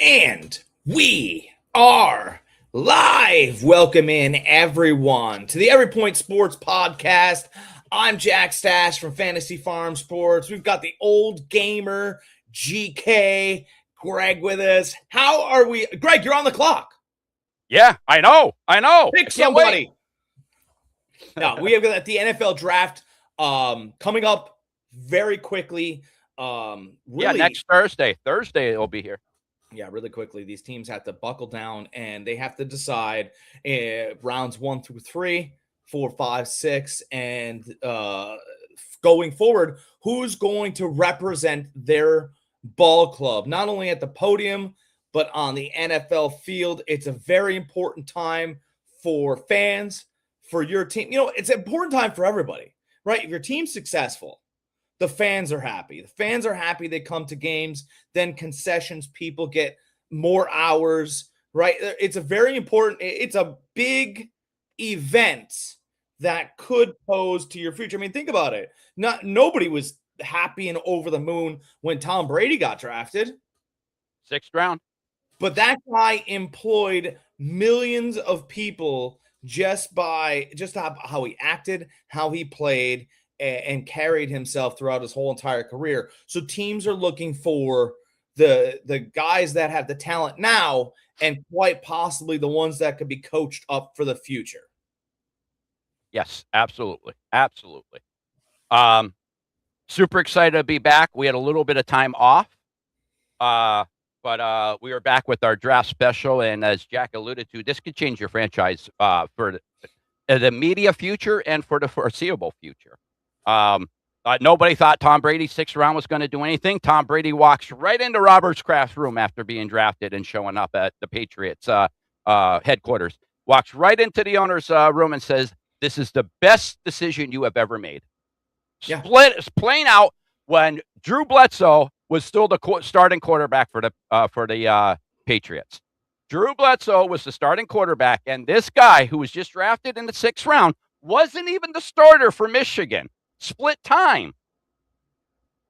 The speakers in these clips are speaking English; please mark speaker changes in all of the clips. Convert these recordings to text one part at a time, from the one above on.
Speaker 1: And we are live. Welcome in, everyone, to the Every Point Sports Podcast. I'm Jack Stash from Fantasy Farm Sports. We've got the Old Gamer GK, Greg, with us. How are we? Greg, you're on the clock.
Speaker 2: Yeah, I know.
Speaker 1: Pick somebody. No, we have got the NFL draft coming up very quickly.
Speaker 2: Next Thursday. Thursday it'll be here.
Speaker 1: Yeah, really quickly. These teams have to buckle down and they have to decide rounds 1 through 3, 4, 5, 6, and going forward, who's going to represent their ball club, not only at the podium, but on the NFL field. It's a very important time for fans, for your team. You know, it's an important time for everybody, right? If your team's successful, the fans are happy. The fans are happy they come to games. Then concessions, people get more hours, right? It's a very important, it's a big event that could pose to your future. I mean, think about it. Nobody was happy and over the moon when Tom Brady got drafted.
Speaker 2: 6th round.
Speaker 1: But that guy employed millions of people just how he acted, how he played, and carried himself throughout his whole entire career. So teams are looking for the guys that have the talent now and quite possibly the ones that could be coached up for the future.
Speaker 2: Yes, absolutely. Absolutely. Super excited to be back. We had a little bit of time off, but we are back with our draft special. And as Jack alluded to, this could change your franchise for the media future and for the foreseeable future. Nobody thought Tom Brady's 6th round was going to do anything. Tom Brady walks right into Robert's Kraft's room after being drafted and showing up at the Patriots headquarters. Walks right into the owner's room and says, "This is the best decision you have ever made."
Speaker 1: Yeah.
Speaker 2: Playing out when Drew Bledsoe was still the starting quarterback for the Patriots. Drew Bledsoe was the starting quarterback, and this guy who was just drafted in the 6th round wasn't even the starter for Michigan. Split time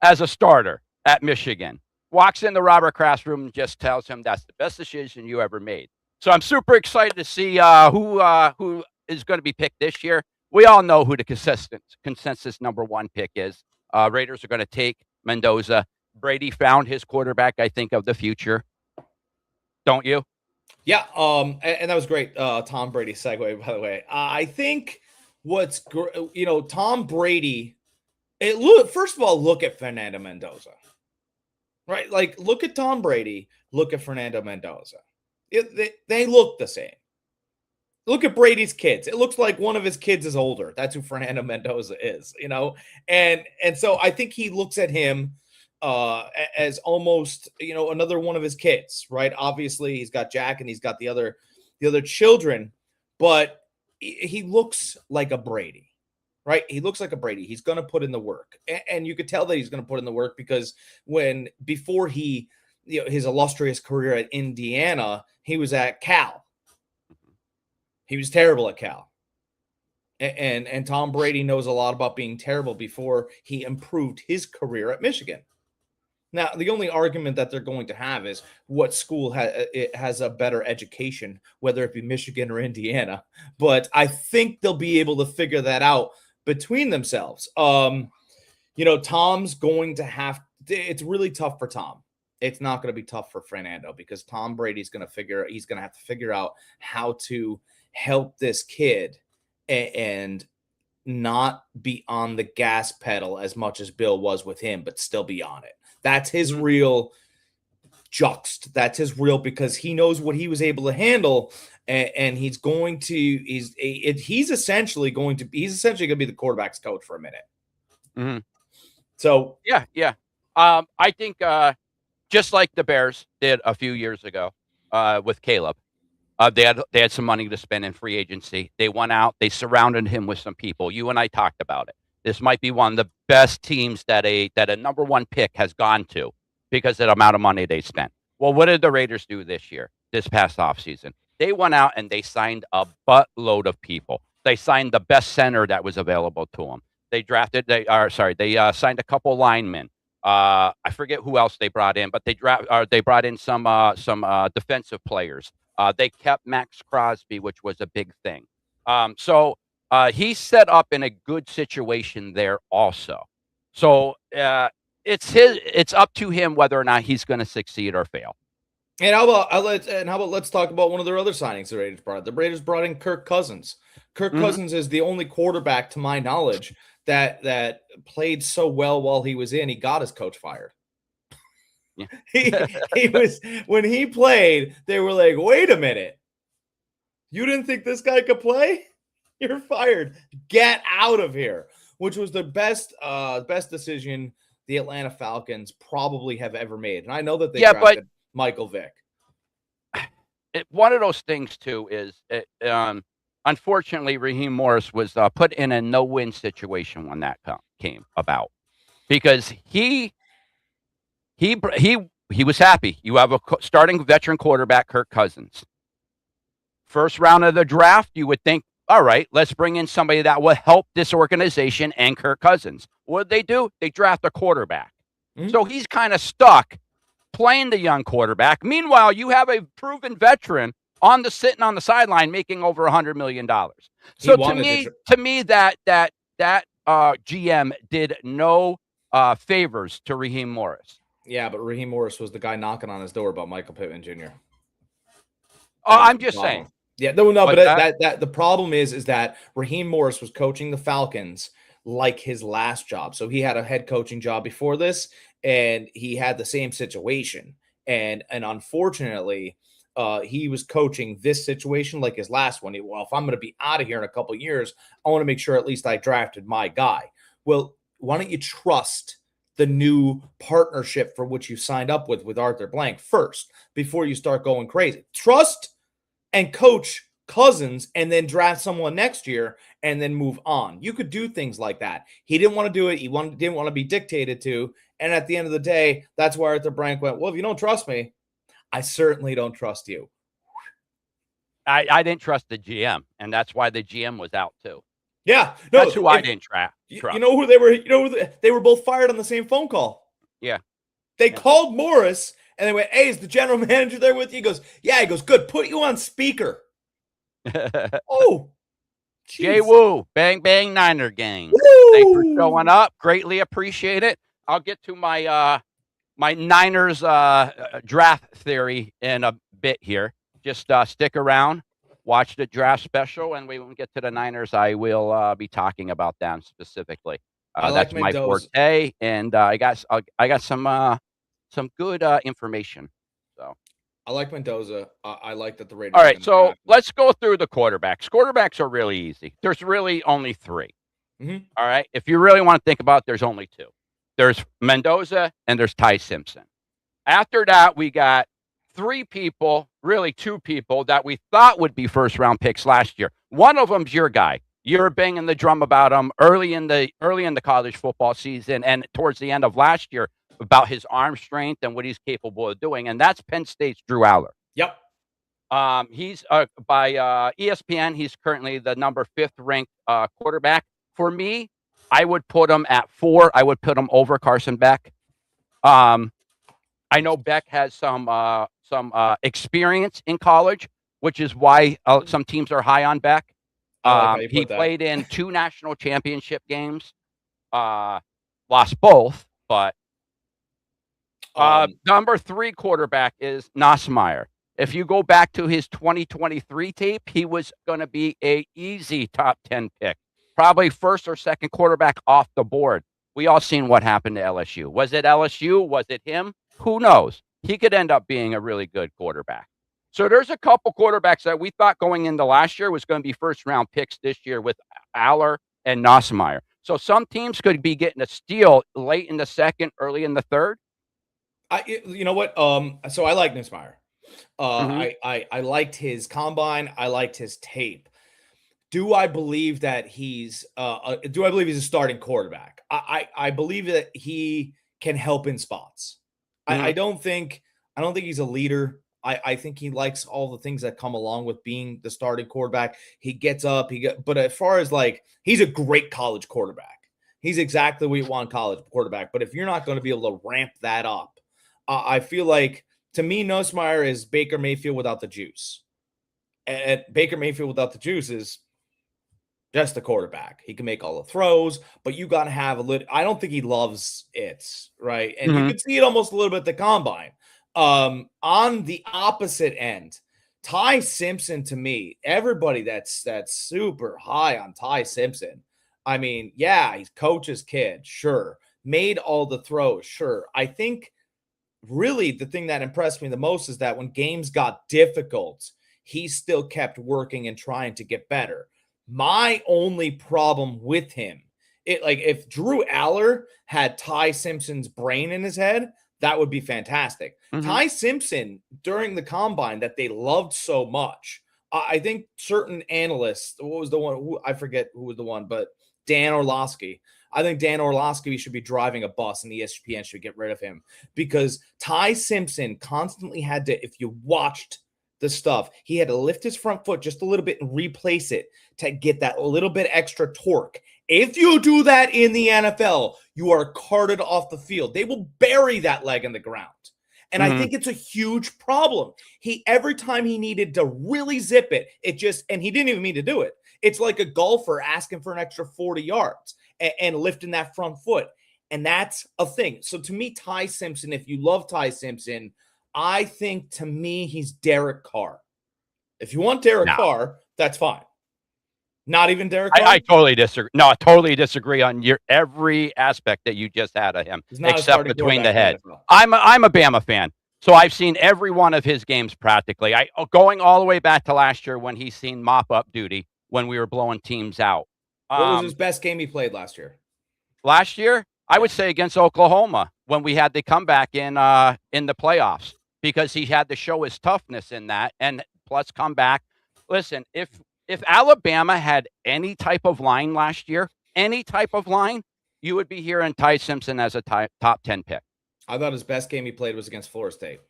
Speaker 2: as a starter at Michigan. Walks in the Robert Kraft room and just tells him that's the best decision you ever made. So I'm super excited to see who is going to be picked this year. We all know who the consensus number 1 pick is. Raiders are going to take Mendoza. Brady found his quarterback, I think, of the future. Don't you?
Speaker 1: Yeah, and that was great. Tom Brady segue, by the way. I think Tom Brady. First of all, look at Fernando Mendoza, right? Like, look at Tom Brady. Look at Fernando Mendoza. They look the same. Look at Brady's kids. It looks like one of his kids is older. That's who Fernando Mendoza is, and so I think he looks at him as almost, another one of his kids, right? Obviously, he's got Jack and he's got the other children, but he looks like a Brady, right? He looks like a Brady. He's going to put in the work, and you could tell that he's going to put in the work because before he, his illustrious career at Indiana, he was at Cal. He was terrible at Cal. And Tom Brady knows a lot about being terrible before he improved his career at Michigan. Now, the only argument that they're going to have is what school has a better education, whether it be Michigan or Indiana. But I think they'll be able to figure that out between themselves. Tom's going to have – it's really tough for Tom. It's not going to be tough for Fernando because Tom Brady's going to have to figure out how to help this kid and not be on the gas pedal as much as Bill was with him, but still be on it. That's his real juxt. That's his real, because he knows what he was able to handle, and he's essentially going to be the quarterback's coach for a minute.
Speaker 2: Mm-hmm.
Speaker 1: So
Speaker 2: yeah. I think just like the Bears did a few years ago with Caleb, they had some money to spend in free agency. They went out. They surrounded him with some people. You and I talked about it. This might be one of the best teams that a number 1 pick has gone to because of the amount of money they spent. Well, what did the Raiders do this past offseason? They went out and they signed a buttload of people. They signed the best center that was available to them. They signed a couple linemen. I forget who else they brought in, but they brought in some defensive players. They kept Max Crosby, which was a big thing. So he's set up in a good situation there also. So it's up to him whether or not he's going to succeed or fail.
Speaker 1: And how about let's talk about one of their other signings the Raiders brought. The Raiders brought in Kirk Cousins. Kirk Cousins is the only quarterback, to my knowledge, that played so well while he was in. He got his coach fired.
Speaker 2: Yeah.
Speaker 1: he was when he played, they were like, wait a minute. You didn't think this guy could play? You're fired. Get out of here. Which was the best decision the Atlanta Falcons probably have ever made. And I know that they drafted Michael Vick.
Speaker 2: One of those things too is, unfortunately, Raheem Morris was put in a no-win situation when that came about, because he was happy. You have a starting veteran quarterback, Kirk Cousins. First round of the draft, you would think, all right, let's bring in somebody that will help this organization and Kirk Cousins. What did they do? They draft a quarterback. So he's kind of stuck playing the young quarterback. Meanwhile, you have a proven veteran sitting on the sideline making over $100 million. So to me, that GM did no favors to Raheem Morris.
Speaker 1: Yeah, but Raheem Morris was the guy knocking on his door about Michael Pittman Jr.
Speaker 2: I'm just saying.
Speaker 1: Yeah, no, but that the problem is that Raheem Morris was coaching the Falcons like his last job. So he had a head coaching job before this, and he had the same situation. And unfortunately, he was coaching this situation like his last one. Well, if I'm going to be out of here in a couple of years, I want to make sure at least I drafted my guy. Well, why don't you trust the new partnership for which you signed up with Arthur Blank first before you start going crazy? Trust and coach Cousins and then draft someone next year and then move on. You could do things like that. He didn't want to do it. He didn't want to be dictated to. And at the end of the day, that's where Arthur Blank went, well, if you don't trust me, I certainly don't trust you.
Speaker 2: I didn't trust the GM, and that's why the GM was out too.
Speaker 1: Yeah. No,
Speaker 2: that's who I didn't trust.
Speaker 1: You know who they were? You know, they were both fired on the same phone call.
Speaker 2: Yeah.
Speaker 1: They called Morris, and they went, hey, is the general manager there with you? He goes, yeah. He goes, good. Put you on speaker. Oh.
Speaker 2: Geez. Jay Woo. Bang, bang, Niner gang. Woo! Thanks for showing up. Greatly appreciate it. I'll get to my my Niners draft theory in a bit here. Just stick around. Watch the draft special, and when we get to the Niners, I will be talking about them specifically. That's my forte, and I got some good information. So
Speaker 1: I like Mendoza. I like that the Raiders.
Speaker 2: All right, so let's go through the quarterbacks. Quarterbacks are really easy. There's really only three.
Speaker 1: Mm-hmm.
Speaker 2: All right, if you really want to think about it, there's only two. There's Mendoza and there's Ty Simpson. After that, we got three people, really two people that we thought would be first-round picks last year. One of them's your guy. You're banging the drum about him early in the college football season and towards the end of last year about his arm strength and what he's capable of doing, and that's Penn State's Drew Aller.
Speaker 1: Yep.
Speaker 2: He's by ESPN. He's currently the number 5th ranked quarterback. For me, I would put him at 4. I would put him over Carson Beck. I know Beck has some experience in college, which is why some teams are high on Beck. He played in 2 national championship games, lost both, but number 3 quarterback is Nussmeier. If you go back to his 2023 tape, he was going to be a easy top 10 pick, probably first or second quarterback off the board. We all seen what happened to LSU. Was it LSU? Was it him? Who knows? He could end up being a really good quarterback. So there's a couple quarterbacks that we thought going into last year was going to be first-round picks this year with Aller and Nussmeier. So some teams could be getting a steal late in the second, early in the third.
Speaker 1: You know what? So I like Nussmeier. I liked his combine. I liked his tape. Do I believe that he's a starting quarterback? I believe that he can help in spots. I don't think he's a leader. I think he likes all the things that come along with being the starting quarterback. He gets up, but as far as like, he's a great college quarterback. He's exactly what you want college quarterback. But if you're not going to be able to ramp that up, I feel like, to me, Nussmeier is Baker Mayfield without the juice. And Baker Mayfield without the juice is just the quarterback. He can make all the throws, but you got to have a little. I don't think he loves it, right? And you could see it almost a little bit at the combine. On the opposite end, Ty Simpson, to me, everybody that's super high on Ty Simpson. I mean, yeah, he's coach's kid, sure. Made all the throws, sure. I think really the thing that impressed me the most is that when games got difficult, he still kept working and trying to get better. My only problem with him, if Drew Aller had Ty Simpson's brain in his head, that would be fantastic. Ty Simpson, during the combine that they loved so much, I think certain analysts, what was the one? I forget who was the one, but Dan Orlovsky. I think Dan Orlovsky should be driving a bus and ESPN should get rid of him because Ty Simpson constantly had to, if you watched the stuff, he had to lift his front foot just a little bit and replace it to get that little bit extra torque. If you do that in the NFL, you are carted off the field. They will bury that leg in the ground. And I think it's a huge problem. Every time he needed to really zip it, and he didn't even mean to do it. It's like a golfer asking for an extra 40 yards and lifting that front foot. And that's a thing. So to me, Ty Simpson, if you love Ty Simpson, I think to me, he's Derek Carr. If you want Derek Carr, that's fine. Not even Derek Carr?
Speaker 2: I totally disagree. No, I totally disagree on every aspect that you just had of him, except between the head. I'm a Bama fan, so I've seen every one of his games practically. Going all the way back to last year when he's seen mop-up duty when we were blowing teams out.
Speaker 1: What was his best game he played last year?
Speaker 2: Last year, I would say against Oklahoma when we had the comeback in the playoffs because he had to show his toughness in that and plus come back. Listen, if Alabama had any type of line last year, any type of line, you would be hearing Ty Simpson as a top 10 pick.
Speaker 1: I thought his best game he played was against Florida State.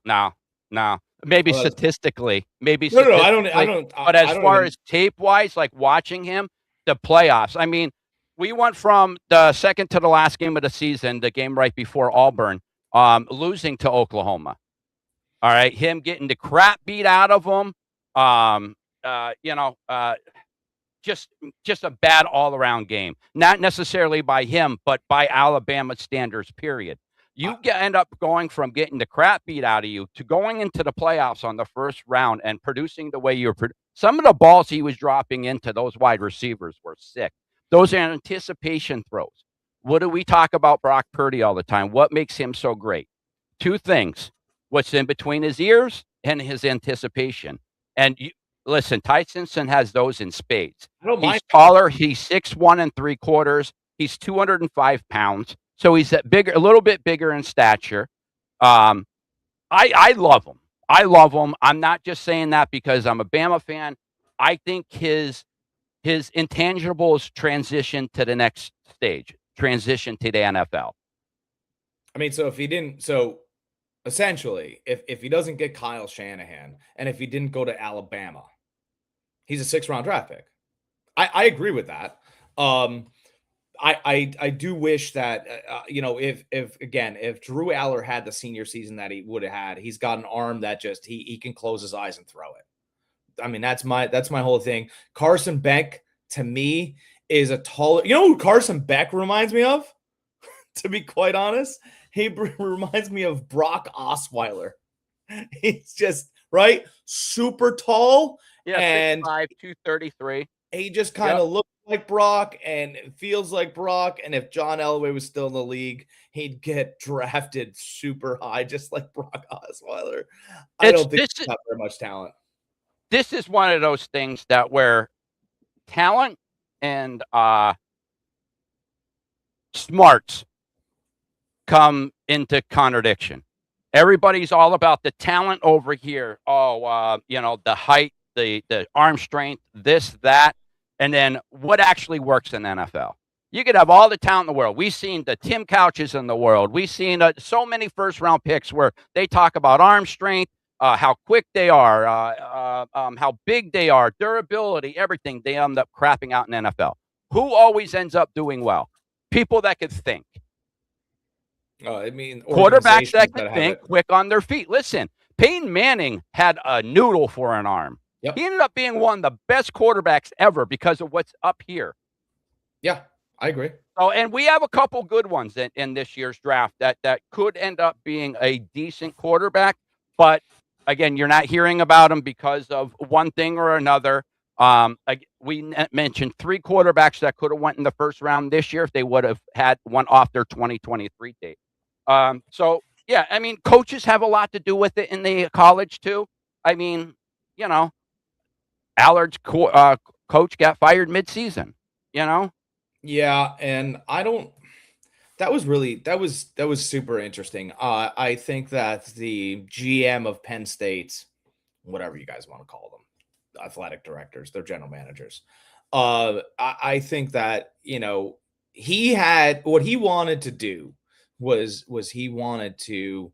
Speaker 2: No. Maybe statistically, maybe.
Speaker 1: No, I don't.
Speaker 2: But as far as tape wise, like watching him, the playoffs. I mean, we went from the second to the last game of the season, the game right before Auburn, losing to Oklahoma. All right, him getting the crap beat out of him. Just a bad all around game. Not necessarily by him, but by Alabama standards. Period. You end up going from getting the crap beat out of you to going into the playoffs on the first round and producing the way you were. Some of the balls he was dropping into those wide receivers were sick. Those are anticipation throws. What do we talk about Brock Purdy all the time? What makes him so great? Two things. What's in between his ears and his anticipation. And listen, Ty Simpson has those in spades. He's taller. He's 6'1 3/4. He's 205 pounds. So he's a little bit bigger in stature. I love him. I love him. I'm not just saying that because I'm a Bama fan. I think his intangibles transition to the next stage, transition to the NFL.
Speaker 1: I mean, essentially, if he doesn't get Kyle Shanahan and if he didn't go to Alabama, he's a 6th-round draft pick. I agree with that. I do wish that if Drew Aller had the senior season that he would have had, he's got an arm that just he can close his eyes and throw it. I mean, that's my whole thing. Carson Beck to me is a taller. You know who Carson Beck reminds me of? To be quite honest, he reminds me of Brock Osweiler. He's just super tall.
Speaker 2: Yeah,
Speaker 1: and
Speaker 2: 6'5", 233.
Speaker 1: He just kind of looks like Brock and feels like Brock. And if John Elway was still in the league, he'd get drafted super high, just like Brock Osweiler. I don't think he's got very much talent.
Speaker 2: This is one of those things that where talent and smarts come into contradiction. Everybody's all about the talent over here. The height, the arm strength, this, that. And then what actually works in NFL? You could have all the talent in the world. We've seen the Tim Couches in the world. We've seen so many first-round picks where they talk about arm strength, how quick they are, how big they are, durability, everything. They end up crapping out in NFL. who always ends up doing well? People that could think.
Speaker 1: I mean,
Speaker 2: Quarterbacks
Speaker 1: organizations
Speaker 2: that
Speaker 1: that
Speaker 2: could
Speaker 1: have
Speaker 2: think
Speaker 1: it.
Speaker 2: quick on their feet. Listen, Peyton Manning had a noodle for an arm.
Speaker 1: Yep.
Speaker 2: He ended up being one of the best quarterbacks ever because of what's up here.
Speaker 1: Yeah, I agree.
Speaker 2: Oh, and we have a couple good ones in this year's draft that could end up being a decent quarterback. But again, you're not hearing about them because of one thing or another. We mentioned 3 quarterbacks that could have went in the first round this year if they would have had one off their 2023 date. So yeah, I mean, coaches have a lot to do with it in the college too. I mean, you know, Allard's coach got fired midseason. You know,
Speaker 1: Yeah, and I don't. That was super interesting. I think that the GM of Penn State, whatever you guys want to call them, athletic directors, they're general managers. I think that he had what he wanted to do was he wanted to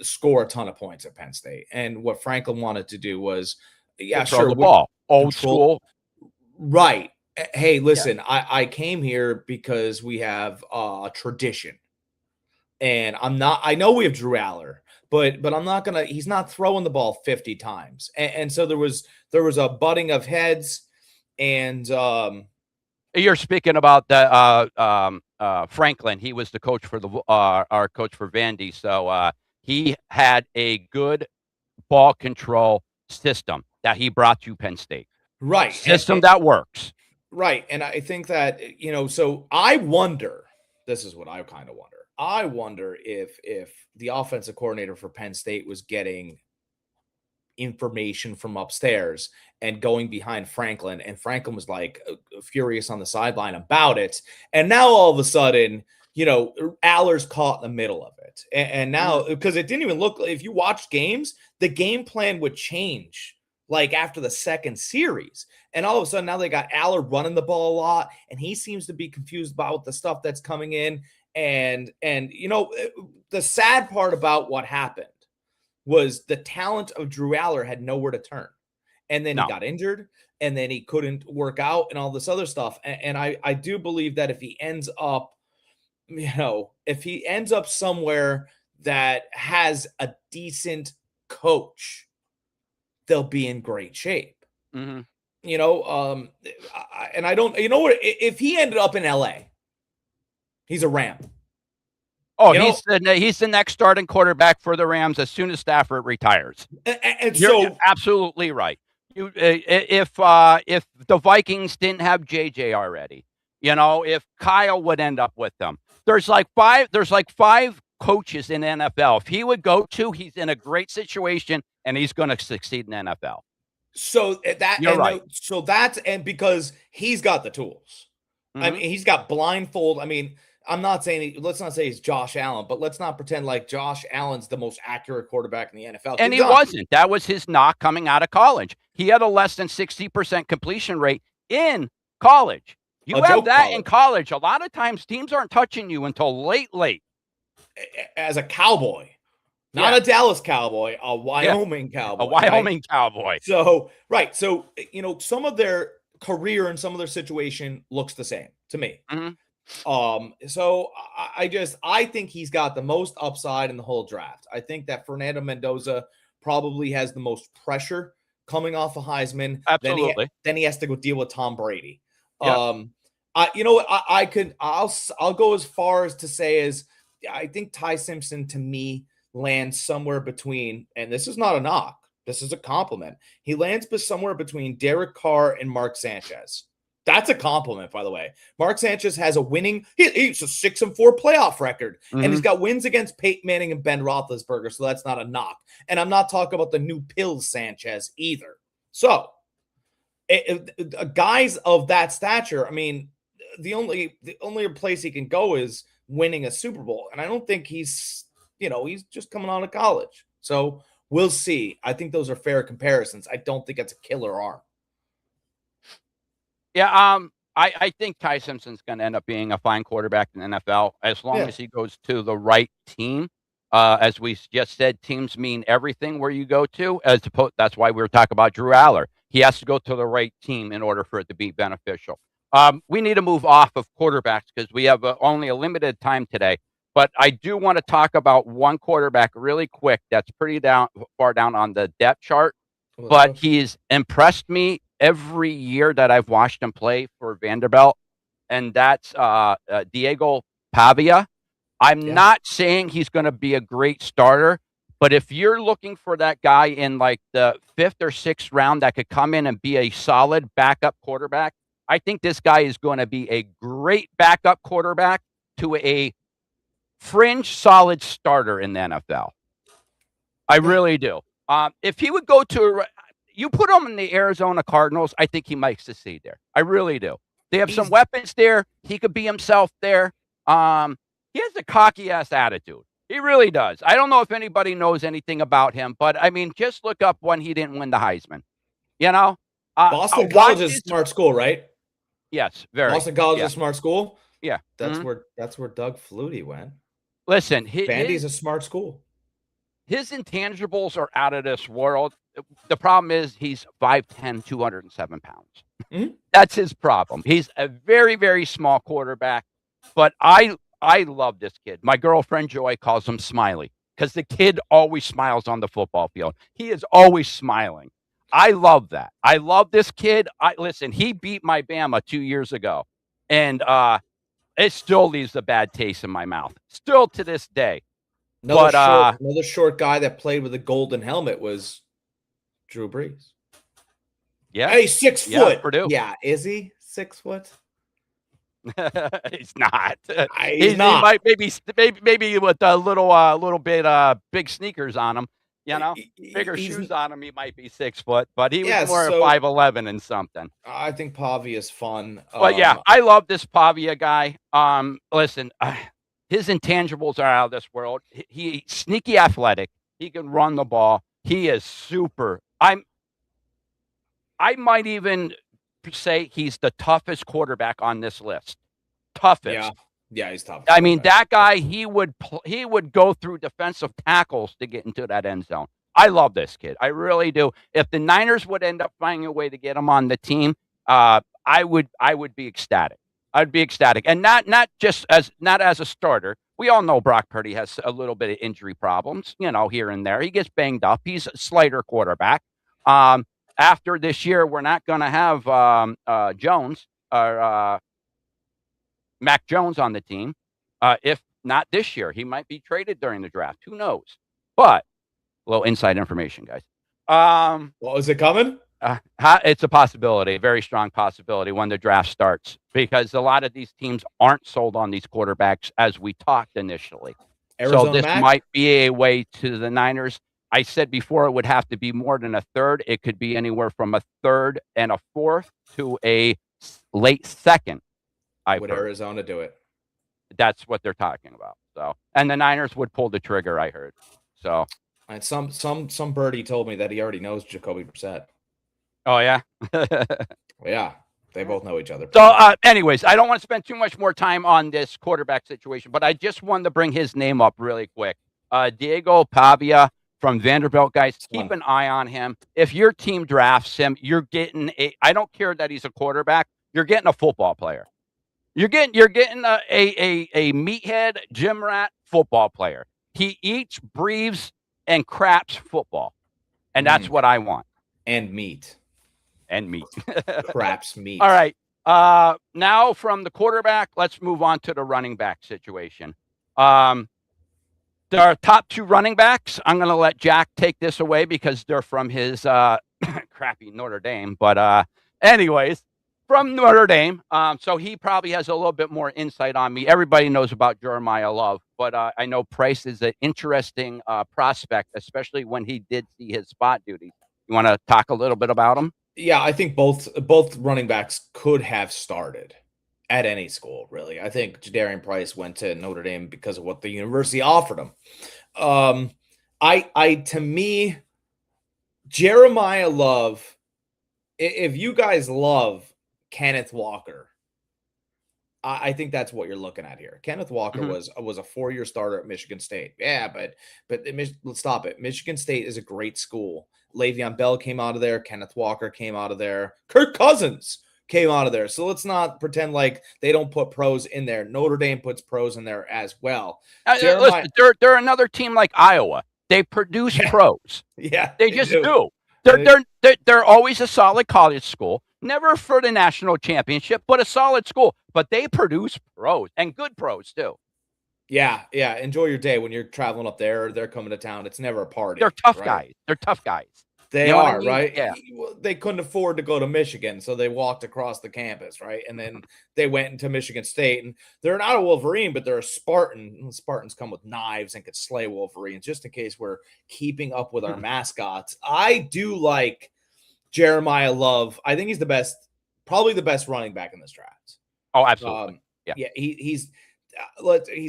Speaker 1: score a ton of points at Penn State, and what Franklin wanted to do was, yeah,
Speaker 2: control
Speaker 1: sure,
Speaker 2: the
Speaker 1: we
Speaker 2: ball, old
Speaker 1: control.
Speaker 2: school.
Speaker 1: Right. Hey,
Speaker 2: Yeah.
Speaker 1: listen, I came here because we have a tradition. And I know we have Drew Aller, but I'm not gonna he's not throwing the ball 50 times. And so there was a butting of heads and
Speaker 2: You're speaking about the Franklin. He was the coach for our coach for Vandy. So he had a good ball control system that he brought to Penn State.
Speaker 1: right.
Speaker 2: System that works.
Speaker 1: Right. And I think that, so I wonder, this is what I kind of wonder. I wonder if the offensive coordinator for Penn State was getting information from upstairs and going behind Franklin, and Franklin was like furious on the sideline about it. And now all of a sudden, Aller's caught in the middle of it. And now, because it didn't even look, if you watch games, the game plan would change like after the second series. And all of a sudden now they got Aller running the ball a lot, and he seems to be confused about the stuff that's coming in. And the sad part about what happened was the talent of Drew Aller had nowhere to turn. And then he
Speaker 2: No.
Speaker 1: got injured, and then he couldn't work out and all this other stuff. And I do believe that if he ends up, if he ends up somewhere that has a decent coach, they'll be in great shape.
Speaker 2: Mm-hmm.
Speaker 1: And I don't, what, if he ended up in LA, he's a Ram.
Speaker 2: Oh, he's the next starting quarterback for the Rams as soon as Stafford retires.
Speaker 1: And
Speaker 2: You're absolutely right. If the Vikings didn't have JJ already, if Kyle would end up with them, there's like five coaches in the NFL. If he would go to, he's in a great situation and he's going to succeed in the NFL.
Speaker 1: So
Speaker 2: you're right.
Speaker 1: So that's because he's got the tools. Mm-hmm. I mean, he's got blindfold. I mean, I'm not saying let's not say he's Josh Allen, but let's not pretend like Josh Allen's the most accurate quarterback in the NFL.
Speaker 2: And he wasn't. That was his knock coming out of college. He had a less than 60% completion rate in college. You have that in college. A lot of times teams aren't touching you until late.
Speaker 1: As a Cowboy, not a Dallas Cowboy, a Wyoming Cowboy.
Speaker 2: A Wyoming Cowboy.
Speaker 1: So, right. So, some of their career and some of their situation looks the same to me.
Speaker 2: Mm-hmm.
Speaker 1: So I think he's got the most upside in the whole draft. I think that Fernando Mendoza probably has the most pressure coming off of Heisman.
Speaker 2: Absolutely.
Speaker 1: Then he has to go deal with Tom Brady.
Speaker 2: Yep.
Speaker 1: I'll go as far as to say is I think Ty Simpson to me lands somewhere between, and this is not a knock, this is a compliment. He lands somewhere between Derek Carr and Mark Sanchez. That's a compliment, by the way. Mark Sanchez has a winning, he's a 6-4 playoff record, and he's got wins against Peyton Manning and Ben Roethlisberger, so that's not a knock. And I'm not talking about the new pills Sanchez either. So, guys of that stature, I mean, the only place he can go is winning a Super Bowl, and I don't think he's just coming out of college. So we'll see. I think those are fair comparisons. I don't think it's a killer arm.
Speaker 2: Yeah, I think Ty Simpson's going to end up being a fine quarterback in the NFL as long as he goes to the right team. As we just said, teams mean everything where you go to. That's why we were talking about Drew Aller. He has to go to the right team in order for it to be beneficial. We need to move off of quarterbacks because we have only a limited time today. But I do want to talk about one quarterback really quick that's pretty far down on the depth chart.
Speaker 1: Let's
Speaker 2: But
Speaker 1: go.
Speaker 2: he's impressed me every year that I've watched him play for Vanderbilt, and that's Diego Pavia. I'm
Speaker 1: Yeah.
Speaker 2: not saying he's going to be a great starter, but if you're looking for that guy in like the 5th or 6th round that could come in and be a solid backup quarterback, I think this guy is going to be a great backup quarterback to a fringe solid starter in the NFL. I
Speaker 1: Yeah.
Speaker 2: really do. If he would go to, you put him in the Arizona Cardinals, I think he might succeed there. I really do. They have some
Speaker 1: He's
Speaker 2: weapons there. He could be himself there. He has a cocky ass attitude. He really does. I don't know if anybody knows anything about him, but I mean, just look up when he didn't win the Heisman. You know,
Speaker 1: Boston College
Speaker 2: watch
Speaker 1: is a
Speaker 2: his.
Speaker 1: smart school, right?
Speaker 2: Yes, very.
Speaker 1: Boston College
Speaker 2: Yeah,
Speaker 1: is a smart school.
Speaker 2: yeah.
Speaker 1: That's where Doug Flutie went.
Speaker 2: Listen,
Speaker 1: Vandy's a smart school.
Speaker 2: his intangibles are out of this world. The problem is he's 5'10", 207 pounds.
Speaker 1: Mhm.
Speaker 2: That's his problem. He's a very, very small quarterback, but I love this kid. My girlfriend Joy calls him Smiley because the kid always smiles on the football field. He is always smiling. I love that. I love this kid. Listen, he beat my Bama 2 years ago, and it still leaves a bad taste in my mouth, still to this day. But
Speaker 1: Another short guy that played with a golden helmet was Drew Brees.
Speaker 2: yeah,
Speaker 1: Hey, 6
Speaker 2: yeah,
Speaker 1: foot.
Speaker 2: Purdue.
Speaker 1: Yeah, is he 6 foot?
Speaker 2: He's not.
Speaker 1: He's
Speaker 2: He
Speaker 1: not.
Speaker 2: might maybe with a little bit big sneakers on him, bigger
Speaker 1: He's
Speaker 2: shoes on him. He might be 6 foot, but he was
Speaker 1: yeah.
Speaker 2: more
Speaker 1: So
Speaker 2: 5'11" and something.
Speaker 1: I think Pavi is fun.
Speaker 2: But yeah, I love this Pavia guy. Listen, his intangibles are out of this world. He's sneaky athletic. He can run the ball. He is super. I might even say he's the toughest quarterback on this list. Toughest.
Speaker 1: Yeah, he's tough.
Speaker 2: I mean, that guy, he would go through defensive tackles to get into that end zone. I love this kid. I really do. If the Niners would end up finding a way to get him on the team, I would be ecstatic. I'd be ecstatic, and not as a starter. We all know Brock Purdy has a little bit of injury problems, here and there. He gets banged up. He's a slighter quarterback. After this year, we're not going to have Jones or Mac Jones on the team. If not this year, he might be traded during the draft. Who knows? But a little inside information, guys.
Speaker 1: Well, is it coming?
Speaker 2: It's a possibility, a very strong possibility when the draft starts, because a lot of these teams aren't sold on these quarterbacks as we talked initially.
Speaker 1: Arizona
Speaker 2: so this
Speaker 1: Mac?
Speaker 2: might be a way to the Niners. I said before it would have to be more than a third. It could be anywhere from a third and a fourth to a late second.
Speaker 1: Would Arizona do it?
Speaker 2: That's what they're talking about. So, and the Niners would pull the trigger, I heard. So,
Speaker 1: and some birdie told me that he already knows Jacoby Brissett.
Speaker 2: Oh yeah.
Speaker 1: Yeah, they both know each other.
Speaker 2: So, anyways, I don't want to spend too much more time on this quarterback situation, but I just wanted to bring his name up really quick. Diego Pavia from Vanderbilt, guys. Keep an eye on him. If your team drafts him, you're getting I don't care that he's a quarterback. You're getting a football player. You're getting a meathead gym rat football player. He eats, breathes, and craps football, and that's what I want.
Speaker 1: And meat.
Speaker 2: Craps
Speaker 1: meat.
Speaker 2: All right. Now from the quarterback, let's move on to the running back situation. Our top 2 running backs, I'm going to let Jack take this away because they're from his crappy Notre Dame. But anyways, from Notre Dame, so he probably has a little bit more insight on me. Everybody knows about Jeremiah Love, but I know Price is an interesting prospect, especially when he did see his spot duties. You want to talk a little bit about him?
Speaker 1: Yeah, I think both running backs could have started at any school, really. I think Jadarian Price went to Notre Dame because of what the university offered him. To me, Jeremiah Love, if you guys love Kenneth Walker, I think that's what you're looking at here. Kenneth Walker was a 4-year starter at Michigan State. Yeah, but let's stop it. Michigan State is a great school. Le'Veon Bell came out of there. Kenneth Walker came out of there. Kirk Cousins came out of there. So let's not pretend like they don't put pros in there. Notre Dame puts pros in there as well. Jeremiah,
Speaker 2: listen, they're another team like Iowa. They produce
Speaker 1: yeah,
Speaker 2: pros.
Speaker 1: yeah,
Speaker 2: They
Speaker 1: they
Speaker 2: just
Speaker 1: do.
Speaker 2: do. They're always a solid college school. Never for the national championship, but a solid school. But they produce pros and good pros too.
Speaker 1: Yeah, yeah. Enjoy your day when you're traveling up there or they're coming to town. It's never a party.
Speaker 2: They're tough
Speaker 1: right?
Speaker 2: guys. They're tough guys.
Speaker 1: They
Speaker 2: You know what I
Speaker 1: are,
Speaker 2: mean?
Speaker 1: right?
Speaker 2: Yeah.
Speaker 1: They couldn't afford to go to Michigan, so they walked across the campus, right? And then they went into Michigan State, and they're not a Wolverine, but they're a Spartan. Spartans come with knives and could slay Wolverines, just in case we're keeping up with our mascots. I do like Jeremiah Love. I think he's the best, probably the best running back in this draft.
Speaker 2: Oh, absolutely.
Speaker 1: Yeah, he's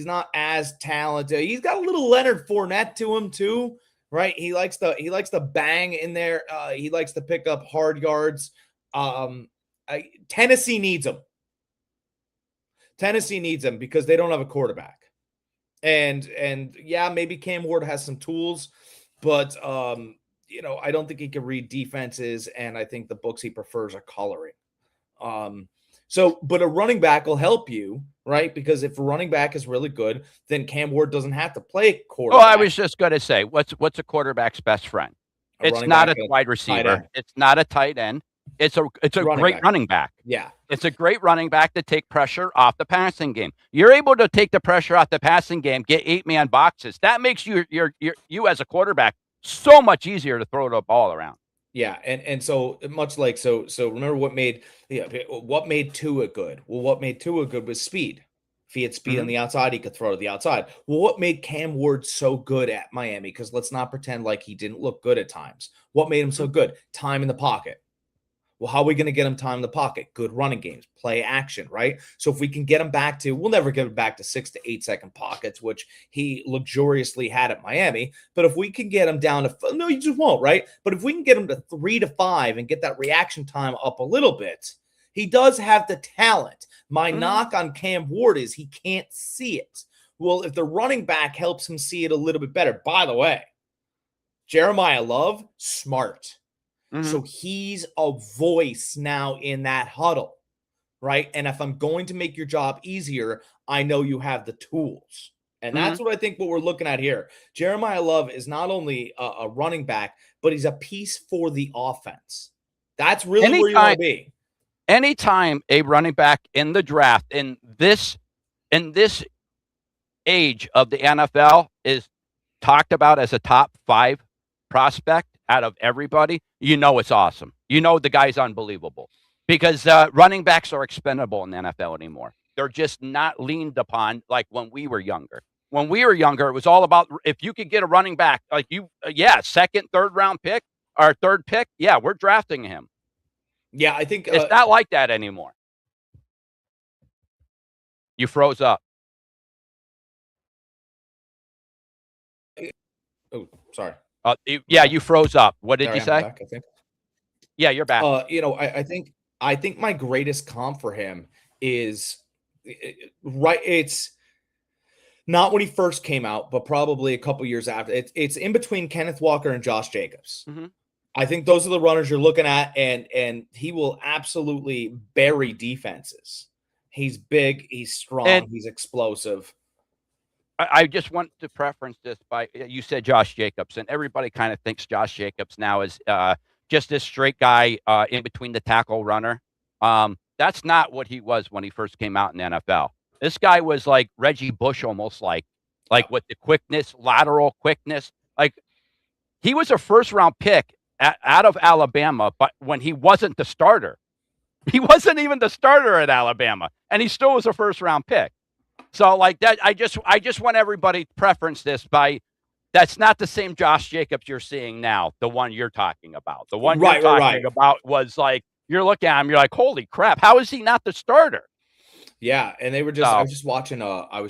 Speaker 1: not as talented. He's got a little Leonard Fournette to him too, right? He likes to bang in there. He likes to pick up hard yards. Tennessee needs him. Tennessee needs him because they don't have a quarterback. And yeah, maybe Cam Ward has some tools, but I don't think he can read defenses, and I think the books he prefers are coloring. But a running back will help you, right? Because if a running back is really good, then Cam Ward doesn't have to play quarterback.
Speaker 2: Oh, I was just going to say, what's a quarterback's best friend? It's not a wide receiver. It's not a tight end. It's a great running back.
Speaker 1: Yeah.
Speaker 2: It's a great running back to take pressure off the passing game. You're able to take the pressure off the passing game, get 8-man boxes. That makes you as a quarterback so much easier to throw the ball around.
Speaker 1: Yeah, and so much like so remember what made Tua good? Well, what made Tua good was speed. If he had speed on the outside, he could throw to the outside. Well, what made Cam Ward so good at Miami? Because let's not pretend like he didn't look good at times. What made him so good? Time in the pocket. Well, how are we going to get him time in the pocket? Good running games, play action, right? So if we can get him back to, we'll never get him back to 6 to 8 second pockets, which he luxuriously had at Miami. But if we can get him down to, no, you just won't, right? But if we can get him to 3 to 5 and get that reaction time up a little bit, he does have the talent. My knock on Cam Ward is he can't see it. Well, if the running back helps him see it a little bit better, by the way, Jeremiah Love, smart. So he's a voice now in that huddle, right? And if I'm going to make your job easier, I know you have the tools. And that's what I think what we're looking at here. Jeremiah Love is not only a running back, but he's a piece for the offense. That's really where you want to be.
Speaker 2: Anytime a running back in the draft in this age of the NFL is talked about as a top 5 prospect out of everybody, it's awesome. The guy's unbelievable because running backs are expendable in the NFL anymore. They're just not leaned upon like when we were younger. When we were younger, it was all about if you could get a running back like second, third round pick or third pick, we're drafting him.
Speaker 1: Yeah, I think
Speaker 2: it's not like that anymore. You froze up.
Speaker 1: Oh, sorry.
Speaker 2: You froze up. What did you say?
Speaker 1: Back, I think.
Speaker 2: Yeah, you're back.
Speaker 1: I think my greatest comp for him is right. It's not when he first came out, but probably a couple years after. It's in between Kenneth Walker and Josh Jacobs. I think those are the runners you're looking at, and he will absolutely bury defenses. He's big, he's strong, he's explosive.
Speaker 2: I just want to preference this by you said Josh Jacobs, and everybody kind of thinks Josh Jacobs now is just this straight guy in between the tackle runner. That's not what he was when he first came out in the NFL. This guy was like Reggie Bush, almost like with the quickness, lateral quickness. Like he was a first-round pick out of Alabama, but when he wasn't the starter, he wasn't even the starter at Alabama, and he still was a first-round pick. So like that, I just want everybody to preference this by that's not the same Josh Jacobs you're seeing now, the one you're talking about. The one you're talking about was like, you're looking at him, you're like, holy crap, how is he not the starter?
Speaker 1: Yeah, and they were just I was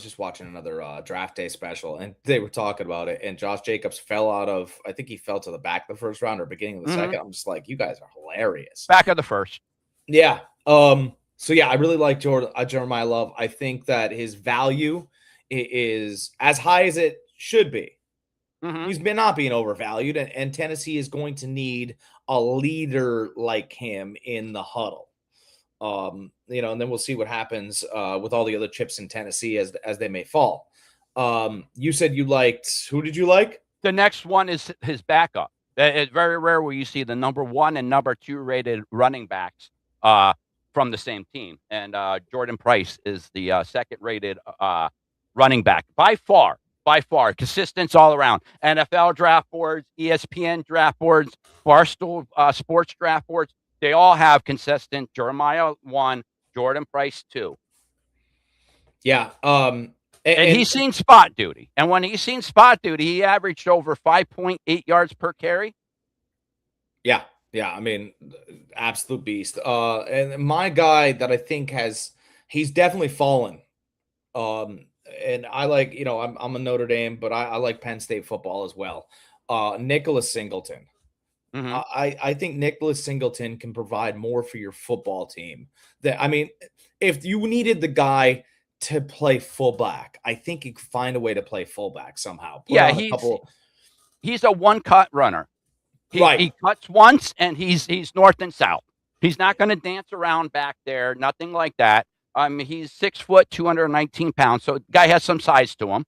Speaker 1: just watching another draft day special, and they were talking about it, and Josh Jacobs I think he fell to the back of the first round or beginning of the second. I'm just like, you guys are hilarious.
Speaker 2: Back of the first.
Speaker 1: Yeah. So yeah, I really like Jeremiah Love. I think that his value is as high as it should be. He's been not being overvalued, and Tennessee is going to need a leader like him in the huddle. And then we'll see what happens with all the other chips in Tennessee as they may fall. You said you liked, who did you like?
Speaker 2: The next one is his backup. It's very rare where you see the number 1 and number 2 rated running backs from the same team. And Jordan Price is the second rated running back by far. Consistence all around. NFL draft boards, ESPN draft boards, Barstool sports draft boards, they all have consistent Jeremiah 1, Jordan Price 2.
Speaker 1: Yeah.
Speaker 2: And he's seen spot duty. And when he's seen spot duty, he averaged over 5.8 yards per carry.
Speaker 1: Yeah. Yeah. I mean, absolute beast. And my guy that I think he's definitely fallen. And I like, I'm a Notre Dame, but I like Penn State football as well. Nicholas Singleton.
Speaker 2: Mm-hmm.
Speaker 1: I think Nicholas Singleton can provide more for your football team. If you needed the guy to play fullback, I think he could find a way to play fullback somehow.
Speaker 2: He's a one-cut runner. He cuts once, and he's north and south. He's not going to dance around back there, nothing like that. He's 6 foot, 219 pounds, so the guy has some size to him,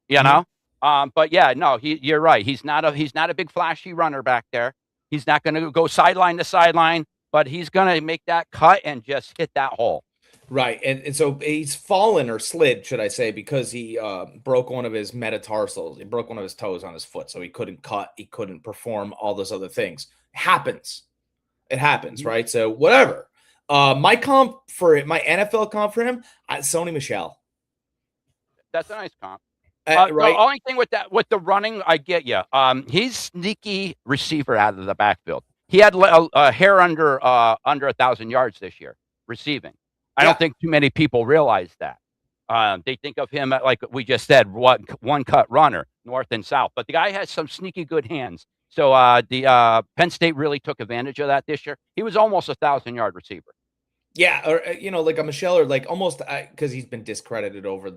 Speaker 2: you know. But yeah, no, you're right. He's not a big flashy runner back there. He's not going to go sideline to sideline, but he's going to make that cut and just hit that hole.
Speaker 1: Right. And so he's fallen or slid, should I say, because he broke one of his metatarsals. He broke one of his toes on his foot. So he couldn't cut. He couldn't perform all those other things. It happens, right? So whatever. My NFL comp for him, Sony Michel.
Speaker 2: That's a nice comp.
Speaker 1: Right.
Speaker 2: The only thing with the running, I get you. He's sneaky receiver out of the backfield. He had a hair under 1,000 yards this year receiving. I don't think too many people realize that. They think of him, like we just said, one cut runner, north and south. But the guy has some sneaky good hands. So the Penn State really took advantage of that this year. He was almost 1,000-yard receiver.
Speaker 1: Yeah, or like a Michelle, or like almost because he's been discredited over,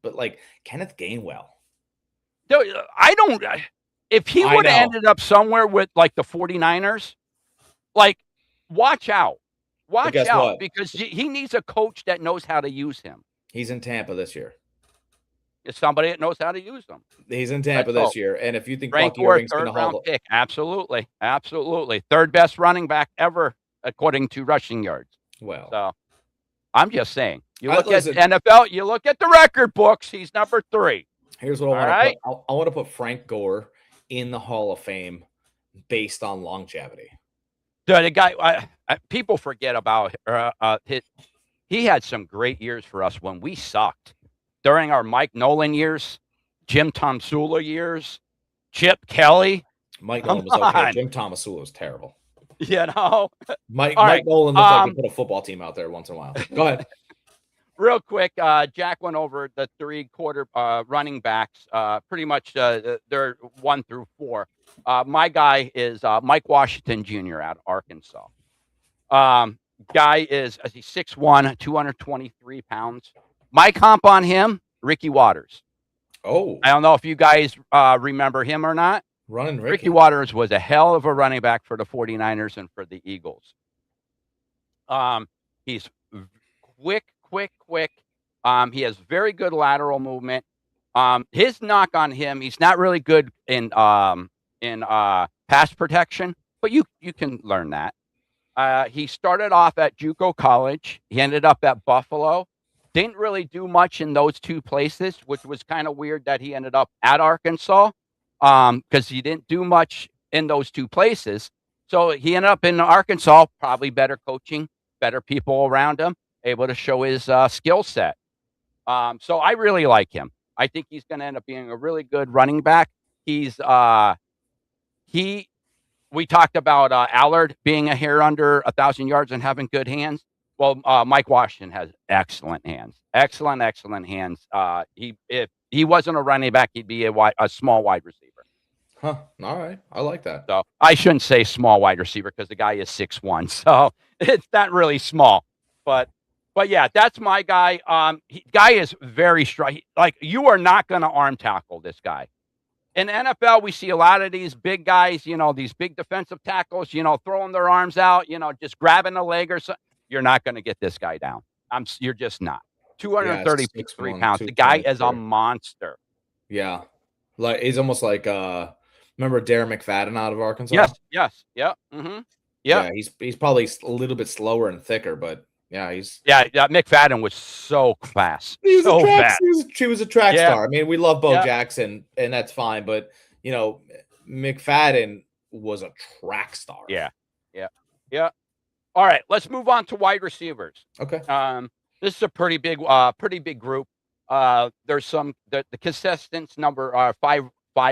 Speaker 1: but like Kenneth Gainwell.
Speaker 2: If he would have ended up somewhere with like the 49ers, like watch out. Watch out, because he needs a coach that knows how to use him.
Speaker 1: He's in Tampa this year.
Speaker 2: It's somebody that knows how to use them.
Speaker 1: He's in Tampa this year, and if you think
Speaker 2: Frank
Speaker 1: Bucky Irving's going to
Speaker 2: third-round pick, absolutely, third best running back ever according to rushing yards.
Speaker 1: Well,
Speaker 2: so I'm just saying, you look at NFL, you look at the record books. He's number 3.
Speaker 1: Here's what I want to put. I want to put Frank Gore in the Hall of Fame based on longevity.
Speaker 2: The guy, people forget about he had some great years for us when we sucked. During our Mike Nolan years, Jim Tomsula years, Chip Kelly.
Speaker 1: Mike Nolan was okay. Jim Tomsula was terrible.
Speaker 2: You know?
Speaker 1: Mike Nolan looks like he put a football team out there once in a while. Go ahead.
Speaker 2: Real quick, Jack went over the 3 quarter running backs. Pretty much they're 1 through 4. My guy is Mike Washington Jr. out of Arkansas. Guy is 6'1", 223 pounds. My comp on him, Ricky Waters.
Speaker 1: Oh.
Speaker 2: I don't know if you guys remember him or not.
Speaker 1: Running
Speaker 2: Ricky Waters was a hell of a running back for the 49ers and for the Eagles. He's quick. He has very good lateral movement. His knock on him, he's not really good in pass protection, but you can learn that. He started off at JUCO College. He ended up at Buffalo. Didn't really do much in those 2 places, which was kind of weird that he ended up at Arkansas because he didn't do much in those 2 places. So he ended up in Arkansas, probably better coaching, better people around him, able to show his skill set. So I really like him. I think he's going to end up being a really good running back. We talked about Allard being a hair under 1,000 yards and having good hands. Well, Mike Washington has excellent hands. Excellent hands. If he wasn't a running back, he'd be a small wide receiver.
Speaker 1: Huh. All right. I like that.
Speaker 2: So I shouldn't say small wide receiver because the guy is 6'1", so it's not really small. But yeah, that's my guy. Guy is very strong. Like, you are not going to arm tackle this guy. In the NFL, we see a lot of these big guys, these big defensive tackles, throwing their arms out, just grabbing a leg or something. you're not going to get this guy down. You're just not.
Speaker 1: Yeah,
Speaker 2: 233
Speaker 1: 6'1",
Speaker 2: pounds. The guy is a
Speaker 1: 224.
Speaker 2: monster.
Speaker 1: Yeah. Like he's almost like remember Darren McFadden out of Arkansas?
Speaker 2: Yes. Yes. Yeah. Mm-hmm. Yeah.
Speaker 1: Yeah, he's probably a little bit slower and thicker, but yeah,
Speaker 2: Yeah. McFadden was so fast.
Speaker 1: he was a
Speaker 2: So
Speaker 1: track
Speaker 2: fast.
Speaker 1: she was a track
Speaker 2: Yeah.
Speaker 1: star. I mean, we love Bo
Speaker 2: Yeah.
Speaker 1: Jackson, and that's fine, but you know, McFadden was a track star.
Speaker 2: Yeah. Yeah. Yeah. All right. Let's move on to wide receivers.
Speaker 1: Okay.
Speaker 2: This is a pretty big group. There's the contestants number five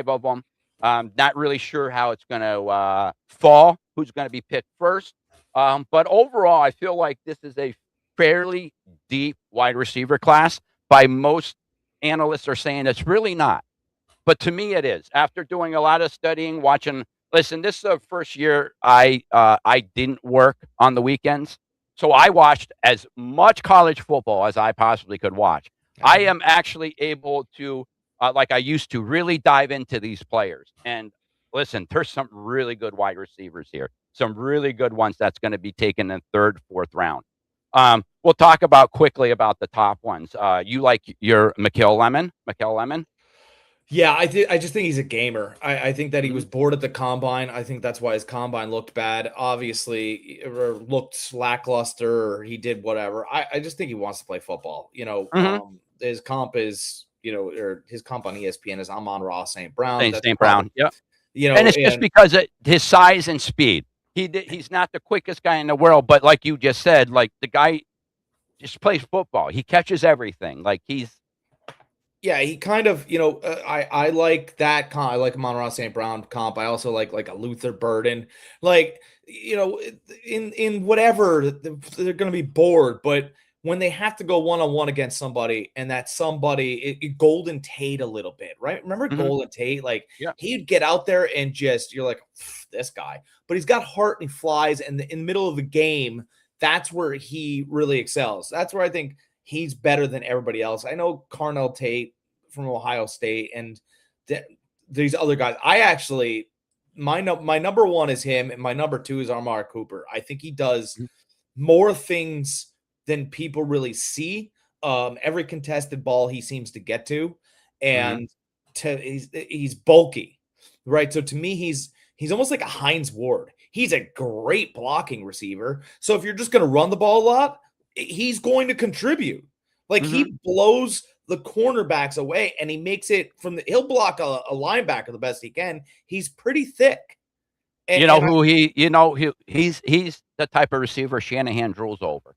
Speaker 2: of them. Not really sure how it's going to fall. Who's going to be picked first? But overall, I feel like this is a fairly deep wide receiver class. By most analysts are saying it's really not, but to me it is. After doing a lot of studying, watching. Listen, this is the first year I didn't work on the weekends. So I watched as much college football as I possibly could watch. I am actually able to, like I used to, really dive into these players. And listen, there's some really good wide receivers here. Some really good ones that's going to be taken in third, fourth round. We'll talk quickly about the top ones. You like your Mikael Lemon?
Speaker 1: Yeah, I just think he's a gamer. I think that he
Speaker 2: Mhm.
Speaker 1: was bored at the combine. I think that's why his combine looked bad. Obviously, or looked lackluster, or he did whatever. I just think he wants to play football.
Speaker 2: Mhm.
Speaker 1: His comp is, or his comp on ESPN is Amon-Ra St. Brown. That's
Speaker 2: St.
Speaker 1: probably,
Speaker 2: Brown. Yep. And it's just because his size and speed. He's not the quickest guy in the world, but like you just said, like the guy just plays football. He catches everything. Like
Speaker 1: yeah, he kind of, I like that comp. I like Amon-Ra St. Brown comp. I also like a Luther Burden. Like, in whatever, they're going to be bored, but when they have to go one-on-one against somebody, and that somebody, Golden Tate a little bit, right? Remember
Speaker 2: Mhm.
Speaker 1: Golden Tate? Like,
Speaker 2: Yeah.
Speaker 1: he'd get out there and just, you're like, this guy. But he's got heart and he flies, and in the middle of the game, that's where he really excels. That's where I think he's better than everybody else. I know Carnell Tate from Ohio State and these other guys. I actually, my number one is him, and my number two is Amari Cooper. I think he does
Speaker 2: Mhm.
Speaker 1: more things than people really see. Every contested ball he seems to get to,
Speaker 2: Mhm.
Speaker 1: and he's bulky, right? So to me, he's almost like a Hines Ward. He's a great blocking receiver. So if you're just going to run the ball a lot, he's going to contribute. Like
Speaker 2: Mhm.
Speaker 1: he blows the cornerbacks away, and he makes it he'll block a linebacker the best he can. He's pretty thick.
Speaker 2: You know who he's the type of receiver Shanahan drools over